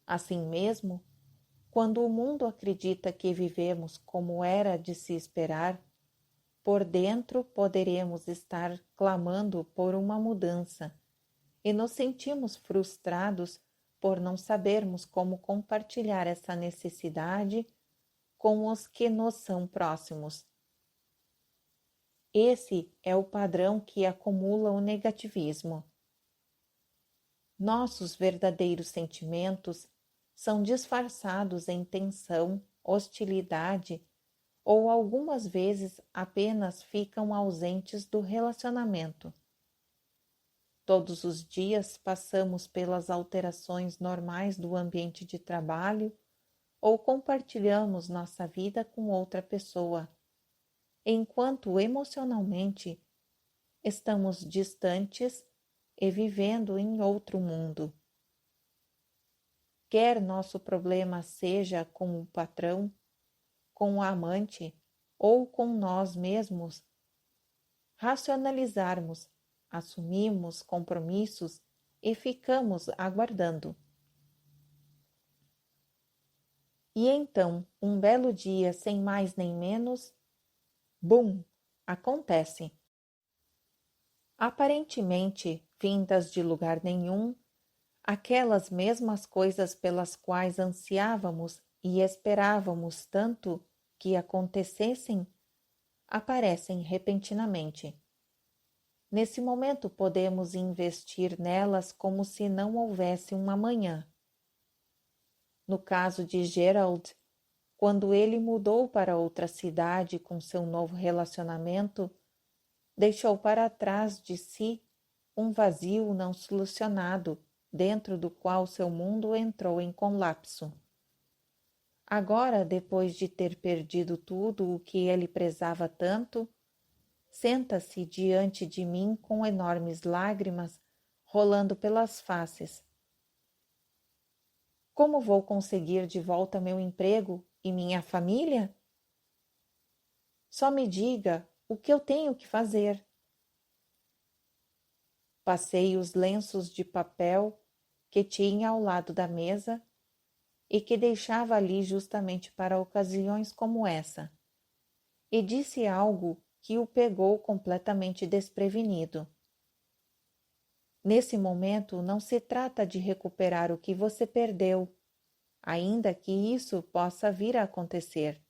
Assim mesmo, quando o mundo acredita que vivemos como era de se esperar, por dentro poderemos estar clamando por uma mudança e nos sentimos frustrados por não sabermos como compartilhar essa necessidade com os que nos são próximos. Esse é o padrão que acumula o negativismo. Nossos verdadeiros sentimentos são disfarçados em tensão, hostilidade ou algumas vezes apenas ficam ausentes do relacionamento. Todos os dias passamos pelas alterações normais do ambiente de trabalho ou compartilhamos nossa vida com outra pessoa, enquanto emocionalmente estamos distantes e vivendo em outro mundo. Quer nosso problema seja com o patrão, com o amante ou com nós mesmos, racionalizarmos, assumimos compromissos e ficamos aguardando. E então, um belo dia, sem mais nem menos, bum! Acontece. Aparentemente, vindas de lugar nenhum, aquelas mesmas coisas pelas quais ansiávamos e esperávamos tanto que acontecessem, aparecem repentinamente. Nesse momento podemos investir nelas como se não houvesse um amanhã. No caso de Gerald, quando ele mudou para outra cidade com seu novo relacionamento, deixou para trás de si um vazio não solucionado, dentro do qual seu mundo entrou em colapso. Agora, depois de ter perdido tudo o que ele prezava tanto, senta-se diante de mim com enormes lágrimas rolando pelas faces. Como vou conseguir de volta meu emprego e minha família? Só me diga o que eu tenho que fazer. Passei os lenços de papel que tinha ao lado da mesa e que deixava ali justamente para ocasiões como essa, e disse algo que o pegou completamente desprevenido. Nesse momento não se trata de recuperar o que você perdeu, ainda que isso possa vir a acontecer.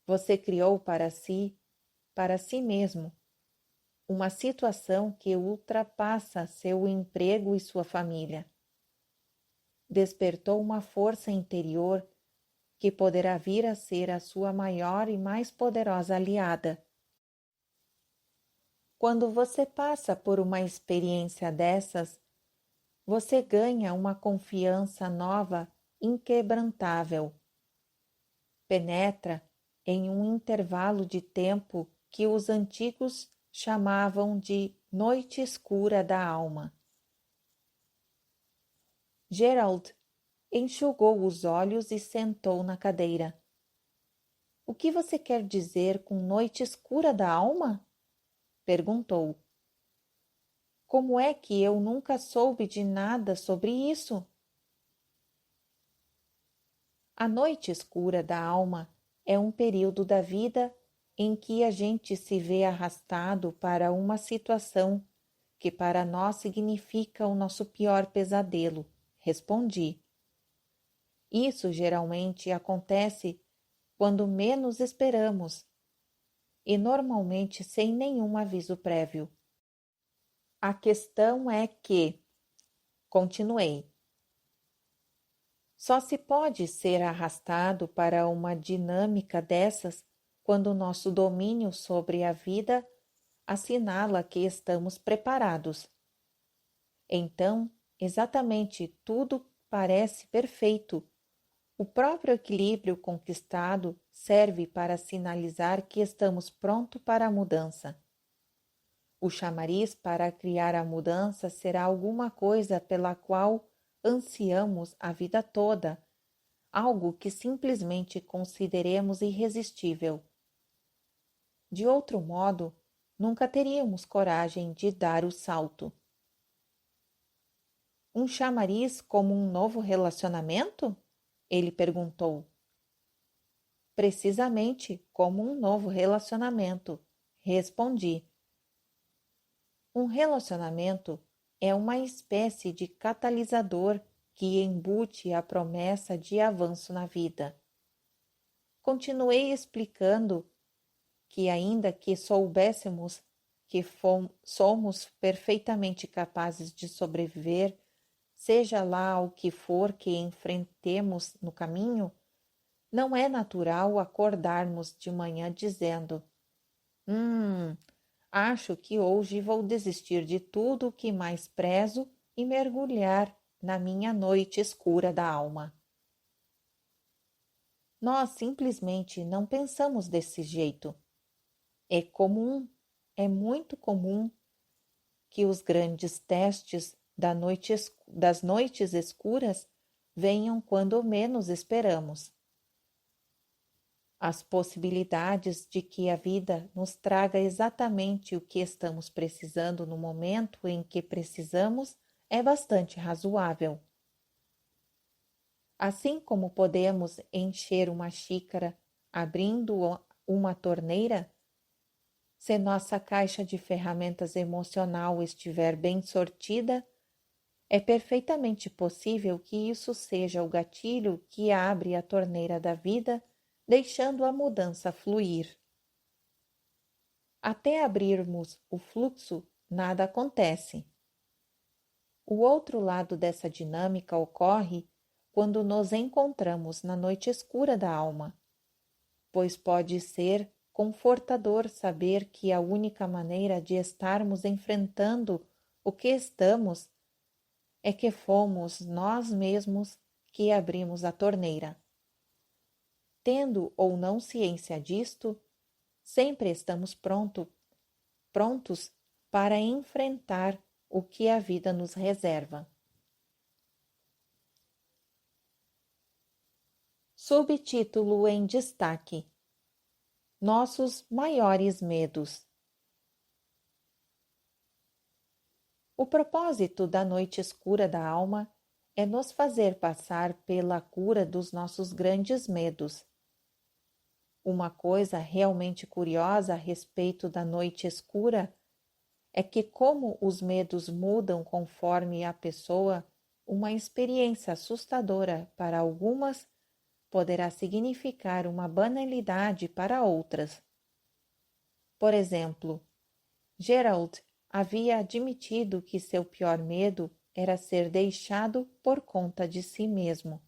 Você criou para si mesmo, uma situação que ultrapassa seu emprego e sua família. Despertou uma força interior que poderá vir a ser a sua maior e mais poderosa aliada. Quando você passa por uma experiência dessas, você ganha uma confiança nova, inquebrantável. Penetra em um intervalo de tempo que os antigos chamavam de noite escura da alma. Gerald enxugou os olhos e sentou na cadeira. O que você quer dizer com noite escura da alma? Perguntou. Como é que eu nunca soube de nada sobre isso? A noite escura da alma é um período da vida em que a gente se vê arrastado para uma situação que para nós significa o nosso pior pesadelo, respondi. Isso geralmente acontece quando menos esperamos e normalmente sem nenhum aviso prévio. A questão é que, continuei, Só se pode ser arrastado para uma dinâmica dessas quando o nosso domínio sobre a vida assinala que estamos preparados. Então, exatamente tudo parece perfeito. O próprio equilíbrio conquistado serve para sinalizar que estamos prontos para a mudança. O chamariz para criar a mudança será alguma coisa pela qual ansiamos a vida toda, algo que simplesmente consideremos irresistível. De outro modo, nunca teríamos coragem de dar o salto. Um chamariz como um novo relacionamento? Ele perguntou. Precisamente como um novo relacionamento, respondi. Um relacionamento é uma espécie de catalisador que embute a promessa de avanço na vida. Continuei explicando que, ainda que soubéssemos que somos perfeitamente capazes de sobreviver, seja lá o que for que enfrentemos no caminho, não é natural acordarmos de manhã dizendo: acho que hoje vou desistir de tudo o que mais prezo e mergulhar na minha noite escura da alma. Nós simplesmente não pensamos desse jeito. É comum, é muito comum que os grandes testes das noites escuras venham quando menos esperamos. As possibilidades de que a vida nos traga exatamente o que estamos precisando no momento em que precisamos é bastante razoável. Assim como podemos encher uma xícara abrindo uma torneira, se nossa caixa de ferramentas emocional estiver bem sortida, é perfeitamente possível que isso seja o gatilho que abre a torneira da vida, deixando a mudança fluir. Até abrirmos o fluxo, nada acontece. O outro lado dessa dinâmica ocorre quando nos encontramos na noite escura da alma, pois pode ser confortador saber que a única maneira de estarmos enfrentando o que estamos é que fomos nós mesmos que abrimos a torneira. Tendo ou não ciência disto, sempre estamos prontos para enfrentar o que a vida nos reserva. Subtítulo em destaque: Nossos maiores medos. O propósito da noite escura da alma é nos fazer passar pela cura dos nossos grandes medos. Uma coisa realmente curiosa a respeito da noite escura é que, como os medos mudam conforme a pessoa, uma experiência assustadora para algumas poderá significar uma banalidade para outras. Por exemplo, Gerald havia admitido que seu pior medo era ser deixado por conta de si mesmo.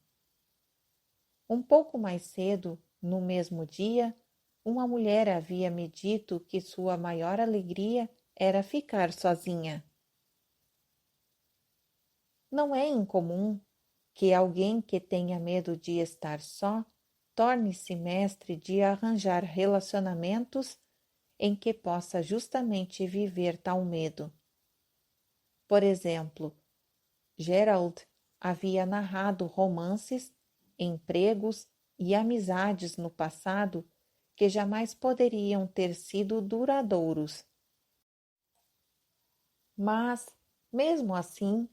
Um pouco mais cedo, no mesmo dia, uma mulher havia me dito que sua maior alegria era ficar sozinha. Não é incomum que alguém que tenha medo de estar só torne-se mestre de arranjar relacionamentos em que possa justamente viver tal medo. Por exemplo, Gerald havia narrado romances, empregos e amizades no passado que jamais poderiam ter sido duradouros. Mas, mesmo assim,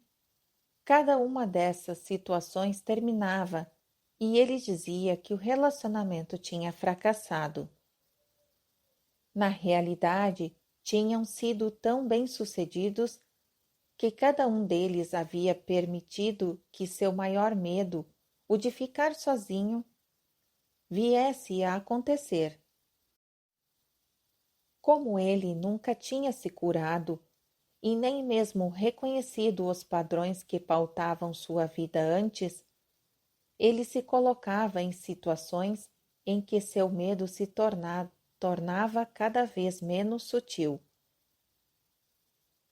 cada uma dessas situações terminava e ele dizia que o relacionamento tinha fracassado. Na realidade, tinham sido tão bem-sucedidos que cada um deles havia permitido que seu maior medo, o de ficar sozinho, viesse a acontecer. Como ele nunca tinha se curado e nem mesmo reconhecido os padrões que pautavam sua vida antes, ele se colocava em situações em que seu medo se tornava cada vez menos sutil.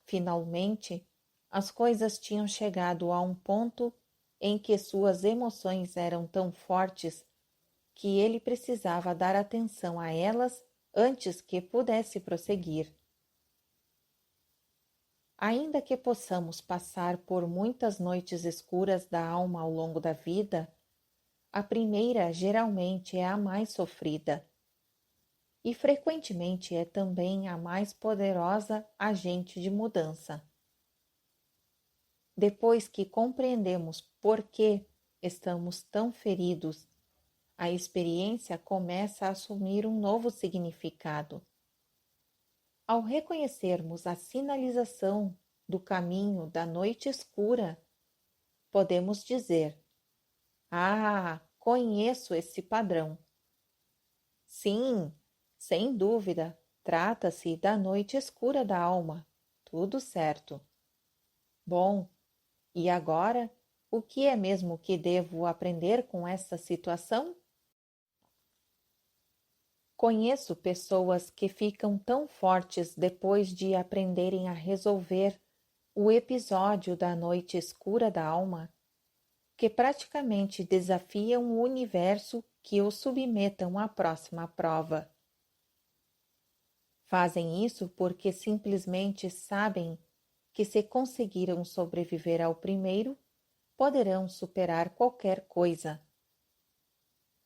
Finalmente, as coisas tinham chegado a um ponto em que suas emoções eram tão fortes que ele precisava dar atenção a elas antes que pudesse prosseguir. Ainda que possamos passar por muitas noites escuras da alma ao longo da vida, a primeira geralmente é a mais sofrida e frequentemente é também a mais poderosa agente de mudança. Depois que compreendemos por que estamos tão feridos, a experiência começa a assumir um novo significado. Ao reconhecermos a sinalização do caminho da noite escura, podemos dizer: "Ah, conheço esse padrão." Sim, sem dúvida, trata-se da noite escura da alma. Tudo certo. Bom, e agora, o que é mesmo que devo aprender com essa situação? Conheço pessoas que ficam tão fortes depois de aprenderem a resolver o episódio da noite escura da alma, que praticamente desafiam o universo que o submetam à próxima prova. Fazem isso porque simplesmente sabem que, se conseguiram sobreviver ao primeiro, poderão superar qualquer coisa.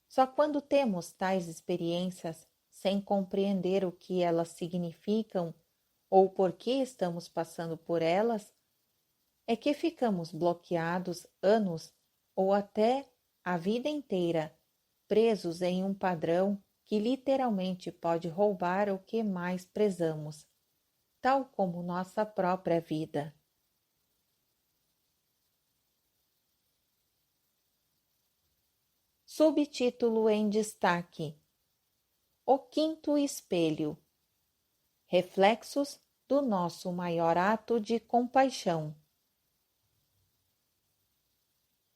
Só quando temos tais experiências, sem compreender o que elas significam ou por que estamos passando por elas, é que ficamos bloqueados anos ou até a vida inteira, presos em um padrão que literalmente pode roubar o que mais prezamos, tal como nossa própria vida. Subtítulo em destaque: O Quinto Espelho. Reflexos do nosso maior ato de compaixão.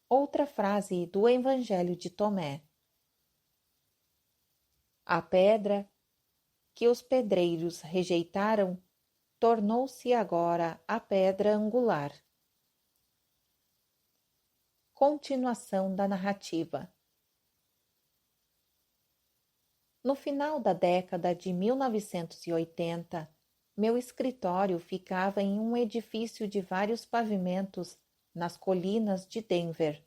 Outra frase do Evangelho de Tomé: A pedra que os pedreiros rejeitaram tornou-se agora a pedra angular. Continuação da narrativa. No final da década de 1980, meu escritório ficava em um edifício de vários pavimentos nas colinas de Denver.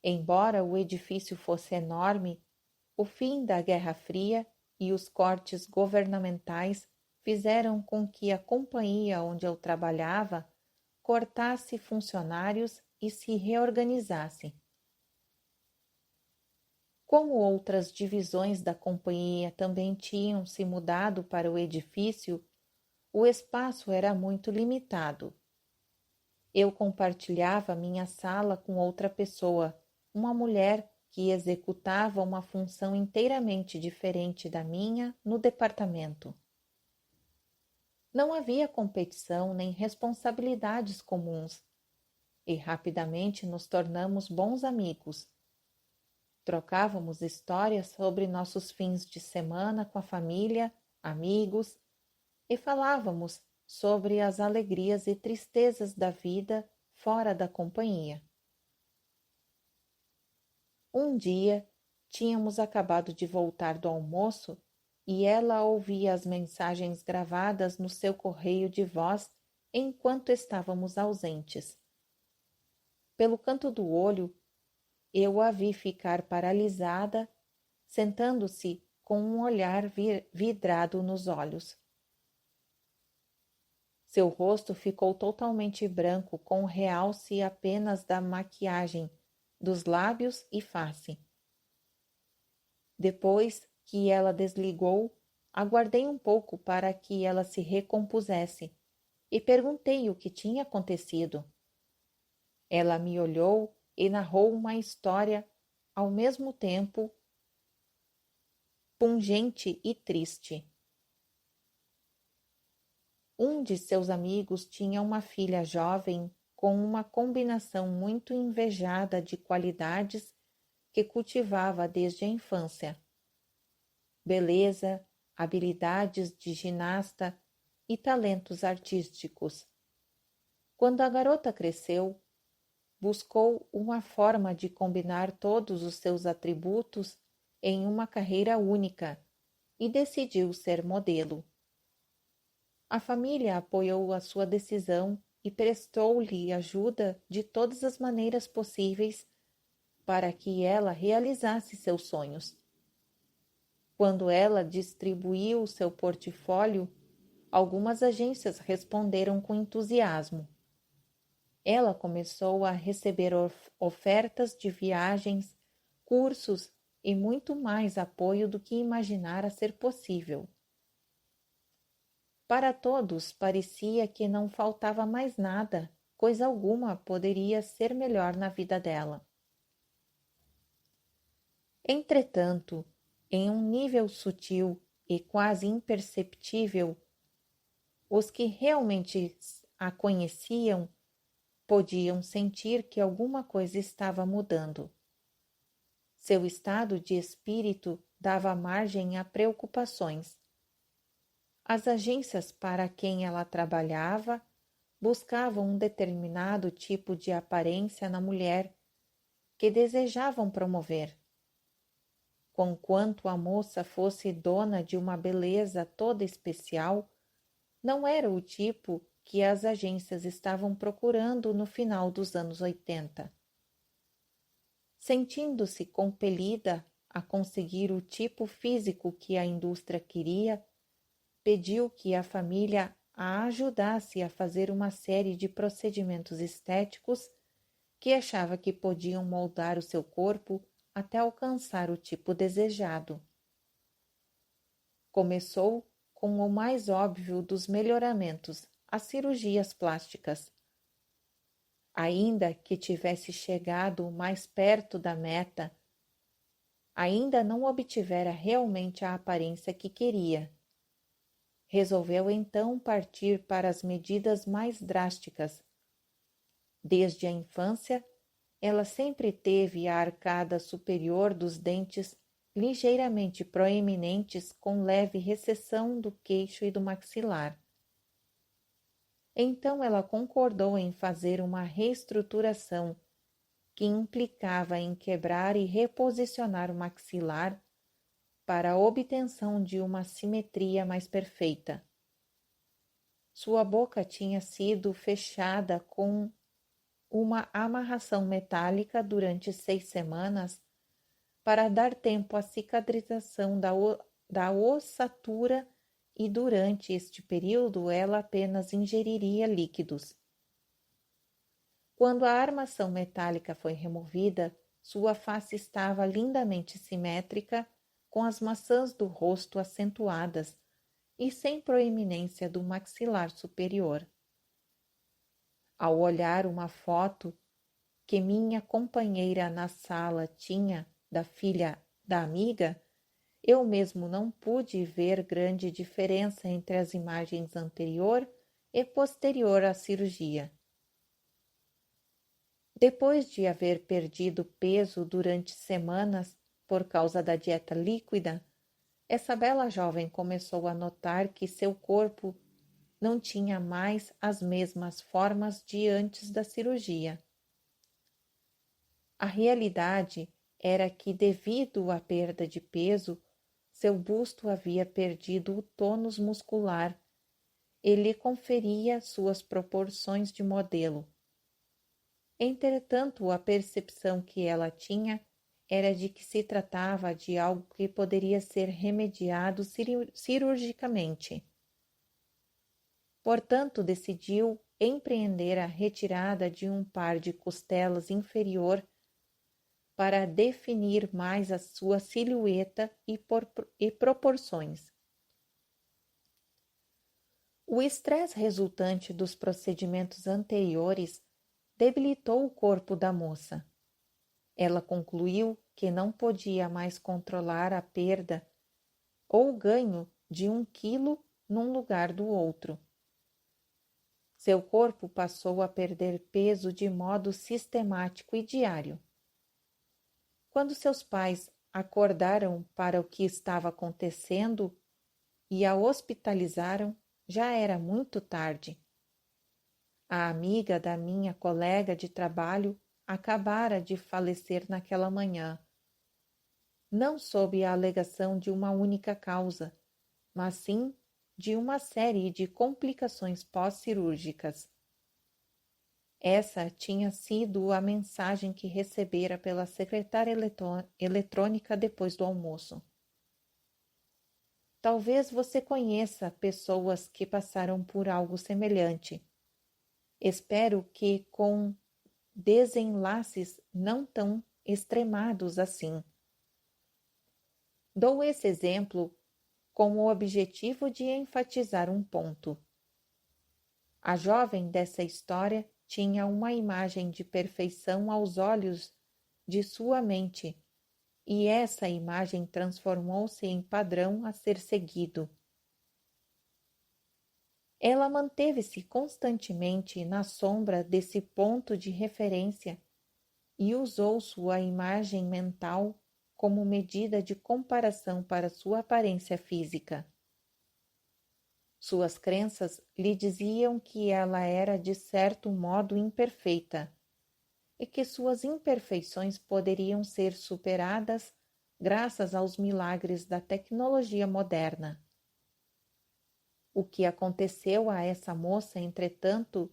Embora o edifício fosse enorme, o fim da Guerra Fria e os cortes governamentais fizeram com que a companhia onde eu trabalhava cortasse funcionários e se reorganizasse. Como outras divisões da companhia também tinham se mudado para o edifício, o espaço era muito limitado. Eu compartilhava minha sala com outra pessoa, uma mulher que executava uma função inteiramente diferente da minha no departamento. Não havia competição nem responsabilidades comuns, e rapidamente nos tornamos bons amigos. Trocávamos histórias sobre nossos fins de semana com a família, amigos, e falávamos sobre as alegrias e tristezas da vida fora da companhia. Um dia, tínhamos acabado de voltar do almoço e ela ouvia as mensagens gravadas no seu correio de voz enquanto estávamos ausentes. Pelo canto do olho, eu a vi ficar paralisada, sentando-se com um olhar vidrado nos olhos. Seu rosto ficou totalmente branco, com realce apenas da maquiagem, dos lábios e face. Depois que ela desligou, aguardei um pouco para que ela se recompusesse e perguntei o que tinha acontecido. Ela me olhou e narrou uma história ao mesmo tempo pungente e triste. Um de seus amigos tinha uma filha jovem com uma combinação muito invejada de qualidades que cultivava desde a infância: beleza, habilidades de ginasta e talentos artísticos. Quando a garota cresceu, buscou uma forma de combinar todos os seus atributos em uma carreira única e decidiu ser modelo. A família apoiou a sua decisão e prestou-lhe ajuda de todas as maneiras possíveis para que ela realizasse seus sonhos. Quando ela distribuiu seu portfólio, algumas agências responderam com entusiasmo. Ela começou a receber ofertas de viagens, cursos e muito mais apoio do que imaginara ser possível. Para todos parecia que não faltava mais nada, coisa alguma poderia ser melhor na vida dela. Entretanto, em um nível sutil e quase imperceptível, os que realmente a conheciam podiam sentir que alguma coisa estava mudando. Seu estado de espírito dava margem a preocupações. As agências para quem ela trabalhava buscavam um determinado tipo de aparência na mulher que desejavam promover. Conquanto a moça fosse dona de uma beleza toda especial, não era o tipo que as agências estavam procurando no final dos anos 80. Sentindo-se compelida a conseguir o tipo físico que a indústria queria, pediu que a família a ajudasse a fazer uma série de procedimentos estéticos que achava que podiam moldar o seu corpo até alcançar o tipo desejado. Começou com o mais óbvio dos melhoramentos, as cirurgias plásticas. Ainda que tivesse chegado mais perto da meta, ainda não obtivera realmente a aparência que queria. Resolveu então partir para as medidas mais drásticas. Desde a infância, ela sempre teve a arcada superior dos dentes ligeiramente proeminentes com leve recessão do queixo e do maxilar. Então ela concordou em fazer uma reestruturação que implicava em quebrar e reposicionar o maxilar para a obtenção de uma simetria mais perfeita. Sua boca tinha sido fechada com uma amarração metálica durante 6 semanas para dar tempo à cicatrização da ossatura, e durante este período ela apenas ingeriria líquidos. Quando a armação metálica foi removida, sua face estava lindamente simétrica, com as maçãs do rosto acentuadas e sem proeminência do maxilar superior. Ao olhar uma foto que minha companheira na sala tinha da filha da amiga, eu mesmo não pude ver grande diferença entre as imagens anterior e posterior à cirurgia. Depois de haver perdido peso durante semanas por causa da dieta líquida, essa bela jovem começou a notar que seu corpo não tinha mais as mesmas formas de antes da cirurgia. A realidade era que, devido à perda de peso, seu busto havia perdido o tônus muscular e lhe conferia suas proporções de modelo. Entretanto, a percepção que ela tinha era de que se tratava de algo que poderia ser remediado cirurgicamente. Portanto, decidiu empreender a retirada de um par de costelas inferior para definir mais a sua silhueta e proporções. O estresse resultante dos procedimentos anteriores debilitou o corpo da moça. Ela concluiu que não podia mais controlar a perda ou ganho de 1 quilo num lugar do outro. Seu corpo passou a perder peso de modo sistemático e diário. Quando seus pais acordaram para o que estava acontecendo e a hospitalizaram, já era muito tarde. A amiga da minha colega de trabalho acabara de falecer naquela manhã, não sob a alegação de uma única causa, mas sim de uma série de complicações pós-cirúrgicas. Essa tinha sido a mensagem que recebera pela secretária eletrônica depois do almoço. Talvez você conheça pessoas que passaram por algo semelhante. Espero que com desenlaces não tão extremados assim. Dou esse exemplo com o objetivo de enfatizar um ponto. A jovem dessa história tinha uma imagem de perfeição aos olhos de sua mente, e essa imagem transformou-se em padrão a ser seguido. Ela manteve-se constantemente na sombra desse ponto de referência e usou sua imagem mental como medida de comparação para sua aparência física. Suas crenças lhe diziam que ela era de certo modo imperfeita e que suas imperfeições poderiam ser superadas graças aos milagres da tecnologia moderna. O que aconteceu a essa moça, entretanto,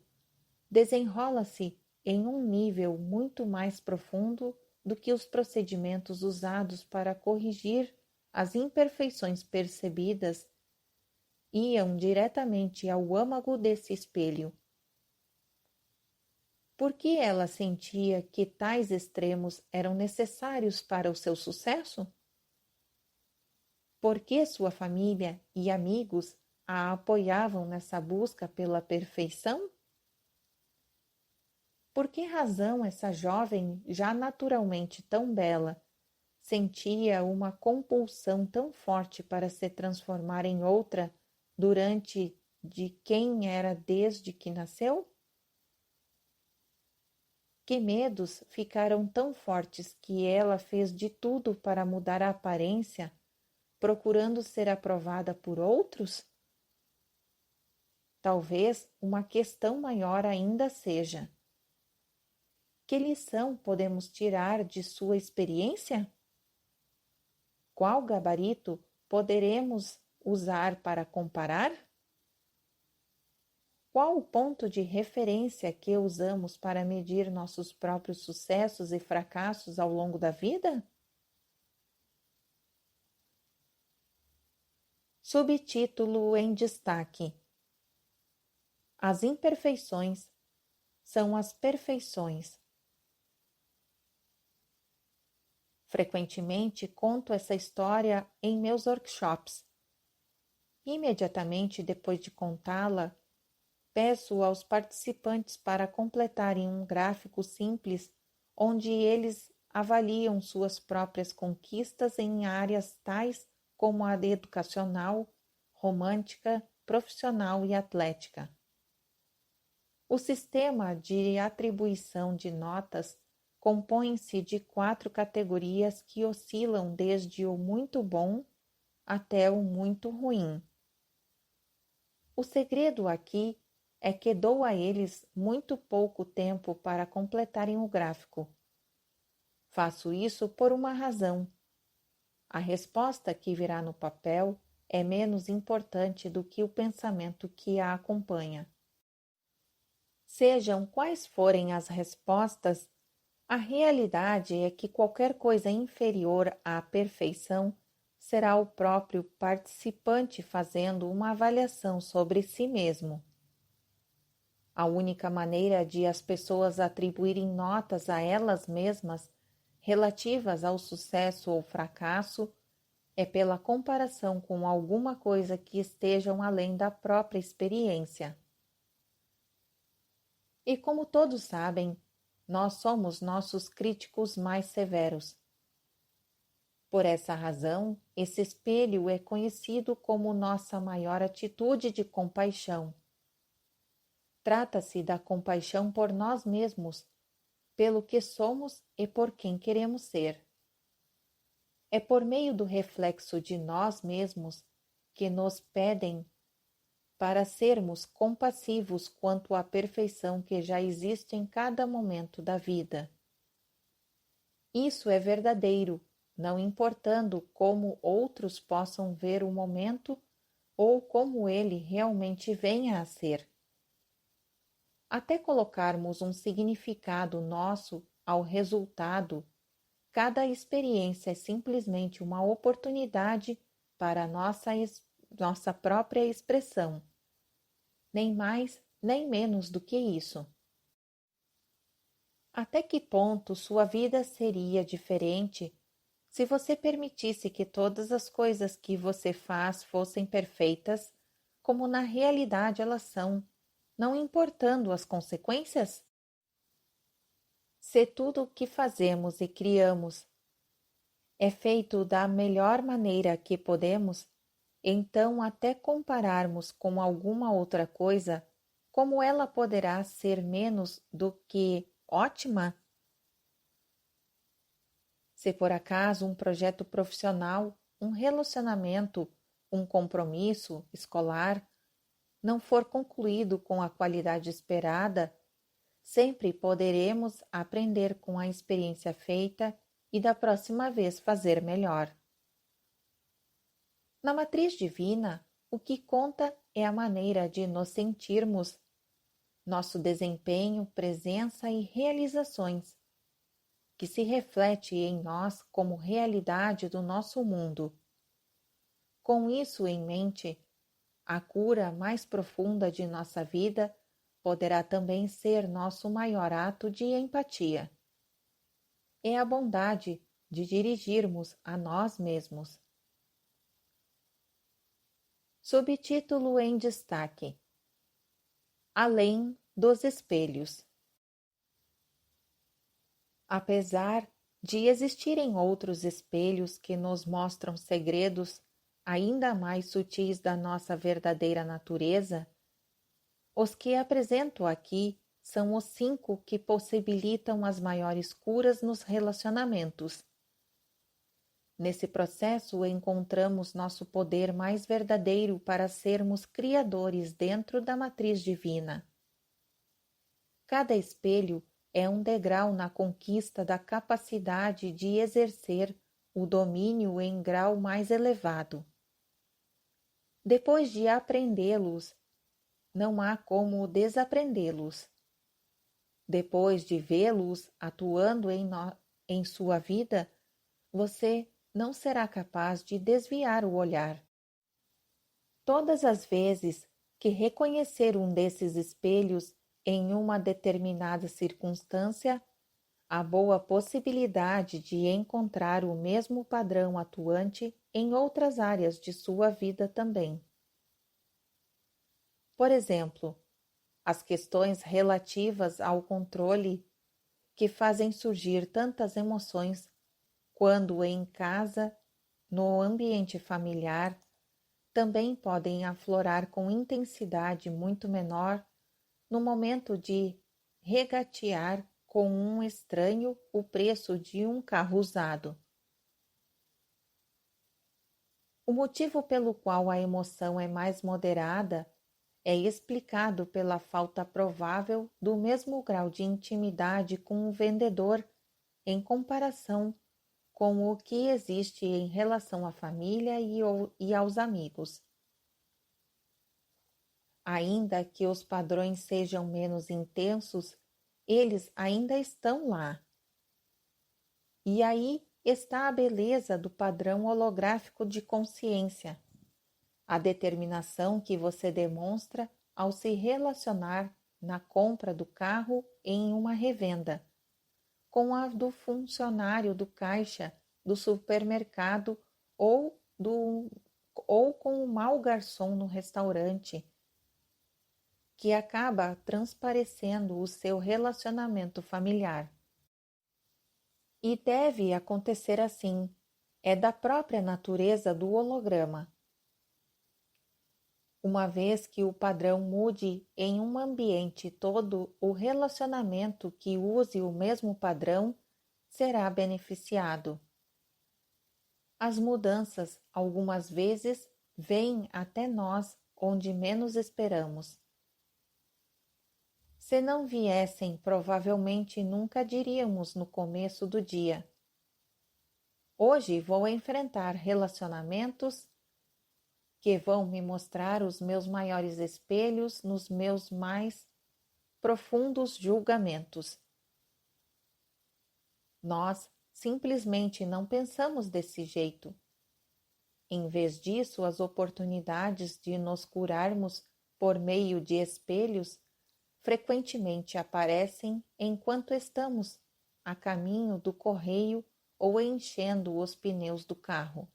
desenrola-se em um nível muito mais profundo do que os procedimentos usados para corrigir as imperfeições percebidas iam diretamente ao âmago desse espelho. Por que ela sentia que tais extremos eram necessários para o seu sucesso? Por que sua família e amigos a apoiavam nessa busca pela perfeição? Por que razão essa jovem, já naturalmente tão bela, sentia uma compulsão tão forte para se transformar em outra durante de quem era desde que nasceu? Que medos ficaram tão fortes que ela fez de tudo para mudar a aparência, procurando ser aprovada por outros? Talvez uma questão maior ainda seja: que lição podemos tirar de sua experiência? Qual gabarito poderemos usar para comparar? Qual o ponto de referência que usamos para medir nossos próprios sucessos e fracassos ao longo da vida? Subtítulo em destaque: As imperfeições são as perfeições. Frequentemente conto essa história em meus workshops. Imediatamente depois de contá-la, peço aos participantes para completarem um gráfico simples onde eles avaliam suas próprias conquistas em áreas tais como a educacional, romântica, profissional e atlética. O sistema de atribuição de notas compõe-se de 4 categorias que oscilam desde o muito bom até o muito ruim. O segredo aqui é que dou a eles muito pouco tempo para completarem o gráfico. Faço isso por uma razão. A resposta que virá no papel é menos importante do que o pensamento que a acompanha. Sejam quais forem as respostas, a realidade é que qualquer coisa inferior à perfeição será o próprio participante fazendo uma avaliação sobre si mesmo. A única maneira de as pessoas atribuírem notas a elas mesmas relativas ao sucesso ou fracasso é pela comparação com alguma coisa que estejam além da própria experiência. E como todos sabem, nós somos nossos críticos mais severos. Por essa razão, esse espelho é conhecido como nossa maior atitude de compaixão. Trata-se da compaixão por nós mesmos, pelo que somos e por quem queremos ser. É por meio do reflexo de nós mesmos que nos pedem para sermos compassivos quanto à perfeição que já existe em cada momento da vida. Isso é verdadeiro, não importando como outros possam ver o momento ou como ele realmente venha a ser. Até colocarmos um significado nosso ao resultado, cada experiência é simplesmente uma oportunidade para nossa própria expressão. Nem mais, nem menos do que isso. Até que ponto sua vida seria diferente se você permitisse que todas as coisas que você faz fossem perfeitas, como na realidade elas são, não importando as consequências? Se tudo o que fazemos e criamos é feito da melhor maneira que podemos, então até compararmos com alguma outra coisa, como ela poderá ser menos do que ótima? Se por acaso um projeto profissional, um relacionamento, um compromisso escolar não for concluído com a qualidade esperada, sempre poderemos aprender com a experiência feita e da próxima vez fazer melhor. Na matriz divina, o que conta é a maneira de nos sentirmos, nosso desempenho, presença e realizações, que se reflete em nós como realidade do nosso mundo. Com isso em mente, a cura mais profunda de nossa vida poderá também ser nosso maior ato de empatia. É a bondade de dirigirmos a nós mesmos. Subtítulo em destaque: Além dos espelhos. Apesar de existirem outros espelhos que nos mostram segredos ainda mais sutis da nossa verdadeira natureza, os que apresento aqui são os 5 que possibilitam as maiores curas nos relacionamentos. Nesse processo encontramos nosso poder mais verdadeiro para sermos criadores dentro da matriz divina. Cada espelho é um degrau na conquista da capacidade de exercer o domínio em grau mais elevado. Depois de aprendê-los, não há como desaprendê-los. Depois de vê-los atuando em sua vida, você não será capaz de desviar o olhar. Todas as vezes que reconhecer um desses espelhos em uma determinada circunstância, há boa possibilidade de encontrar o mesmo padrão atuante em outras áreas de sua vida também. Por exemplo, as questões relativas ao controle que fazem surgir tantas emoções quando em casa, no ambiente familiar, também podem aflorar com intensidade muito menor no momento de regatear com um estranho o preço de um carro usado. O motivo pelo qual a emoção é mais moderada é explicado pela falta provável do mesmo grau de intimidade com o vendedor em comparação com o que existe em relação à família e aos amigos. Ainda que os padrões sejam menos intensos, eles ainda estão lá. E aí está a beleza do padrão holográfico de consciência, a determinação que você demonstra ao se relacionar na compra do carro em uma revenda, com a do funcionário do caixa do supermercado ou com o mau garçom no restaurante, que acaba transparecendo o seu relacionamento familiar. E deve acontecer assim, é da própria natureza do holograma. uma vez que o padrão mude em um ambiente todo, o relacionamento que use o mesmo padrão será beneficiado. As mudanças, algumas vezes, vêm até nós onde menos esperamos. Se não viessem, provavelmente nunca diríamos no começo do dia: hoje vou enfrentar relacionamentos que vão me mostrar os meus maiores espelhos nos meus mais profundos julgamentos. Nós simplesmente não pensamos desse jeito. Em vez disso, as oportunidades de nos curarmos por meio de espelhos frequentemente aparecem enquanto estamos a caminho do correio ou enchendo os pneus do carro.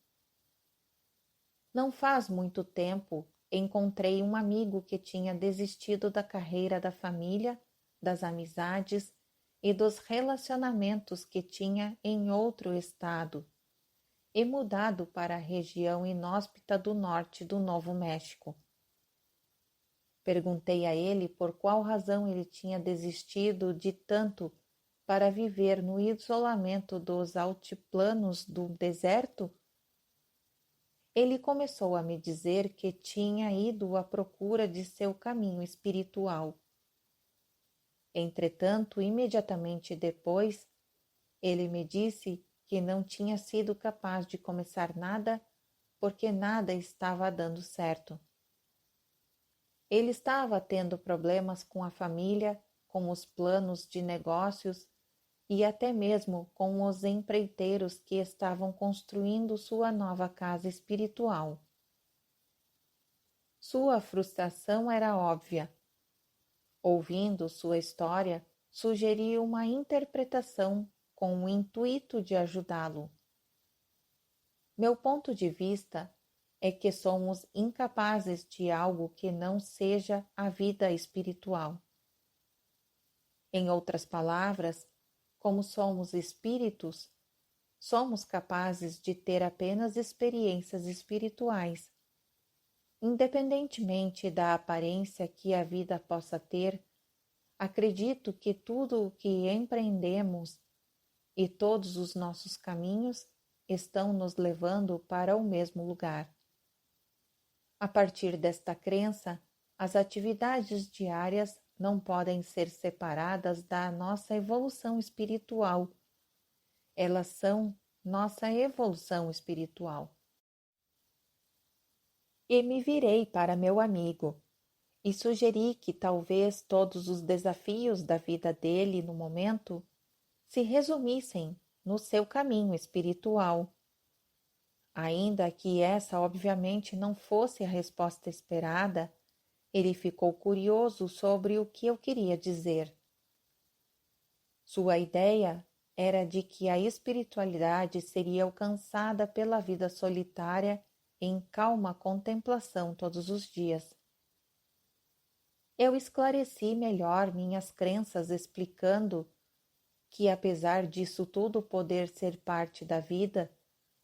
Não faz muito tempo encontrei um amigo que tinha desistido da carreira da família, das amizades e dos relacionamentos que tinha em outro estado e mudado para a região inóspita do norte do Novo México. Perguntei a ele por qual razão ele tinha desistido de tanto para viver no isolamento dos altiplanos do deserto. Ele começou a me dizer que tinha ido à procura de seu caminho espiritual. Entretanto, imediatamente depois, ele me disse que não tinha sido capaz de começar nada porque nada estava dando certo. Ele estava tendo problemas com a família, com os planos de negócios e até mesmo com os empreiteiros que estavam construindo sua nova casa espiritual. Sua frustração era óbvia. Ouvindo sua história, sugeri uma interpretação com o intuito de ajudá-lo. Meu ponto de vista é que somos incapazes de algo que não seja a vida espiritual. Em outras palavras, como somos espíritos, somos capazes de ter apenas experiências espirituais. Independentemente da aparência que a vida possa ter, acredito que tudo o que empreendemos e todos os nossos caminhos estão nos levando para o mesmo lugar. A partir desta crença, as atividades diárias não podem ser separadas da nossa evolução espiritual. Elas são nossa evolução espiritual. E me virei para meu amigo e sugeri que talvez todos os desafios da vida dele no momento se resumissem no seu caminho espiritual. Ainda que essa obviamente não fosse a resposta esperada, ele ficou curioso sobre o que eu queria dizer. Sua ideia era de que a espiritualidade seria alcançada pela vida solitária em calma contemplação todos os dias. Eu esclareci melhor minhas crenças explicando que, apesar disso tudo poder ser parte da vida,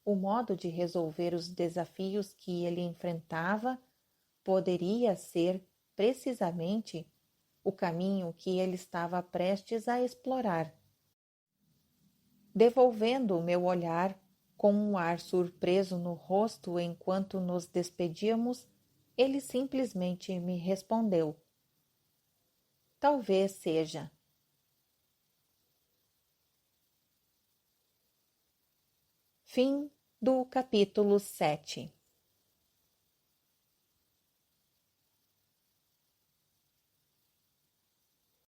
o modo de resolver os desafios que ele enfrentava poderia ser, precisamente, o caminho que ele estava prestes a explorar. Devolvendo o meu olhar, com um ar surpreso no rosto enquanto nos despedíamos, ele simplesmente me respondeu: talvez seja. Fim do capítulo 7.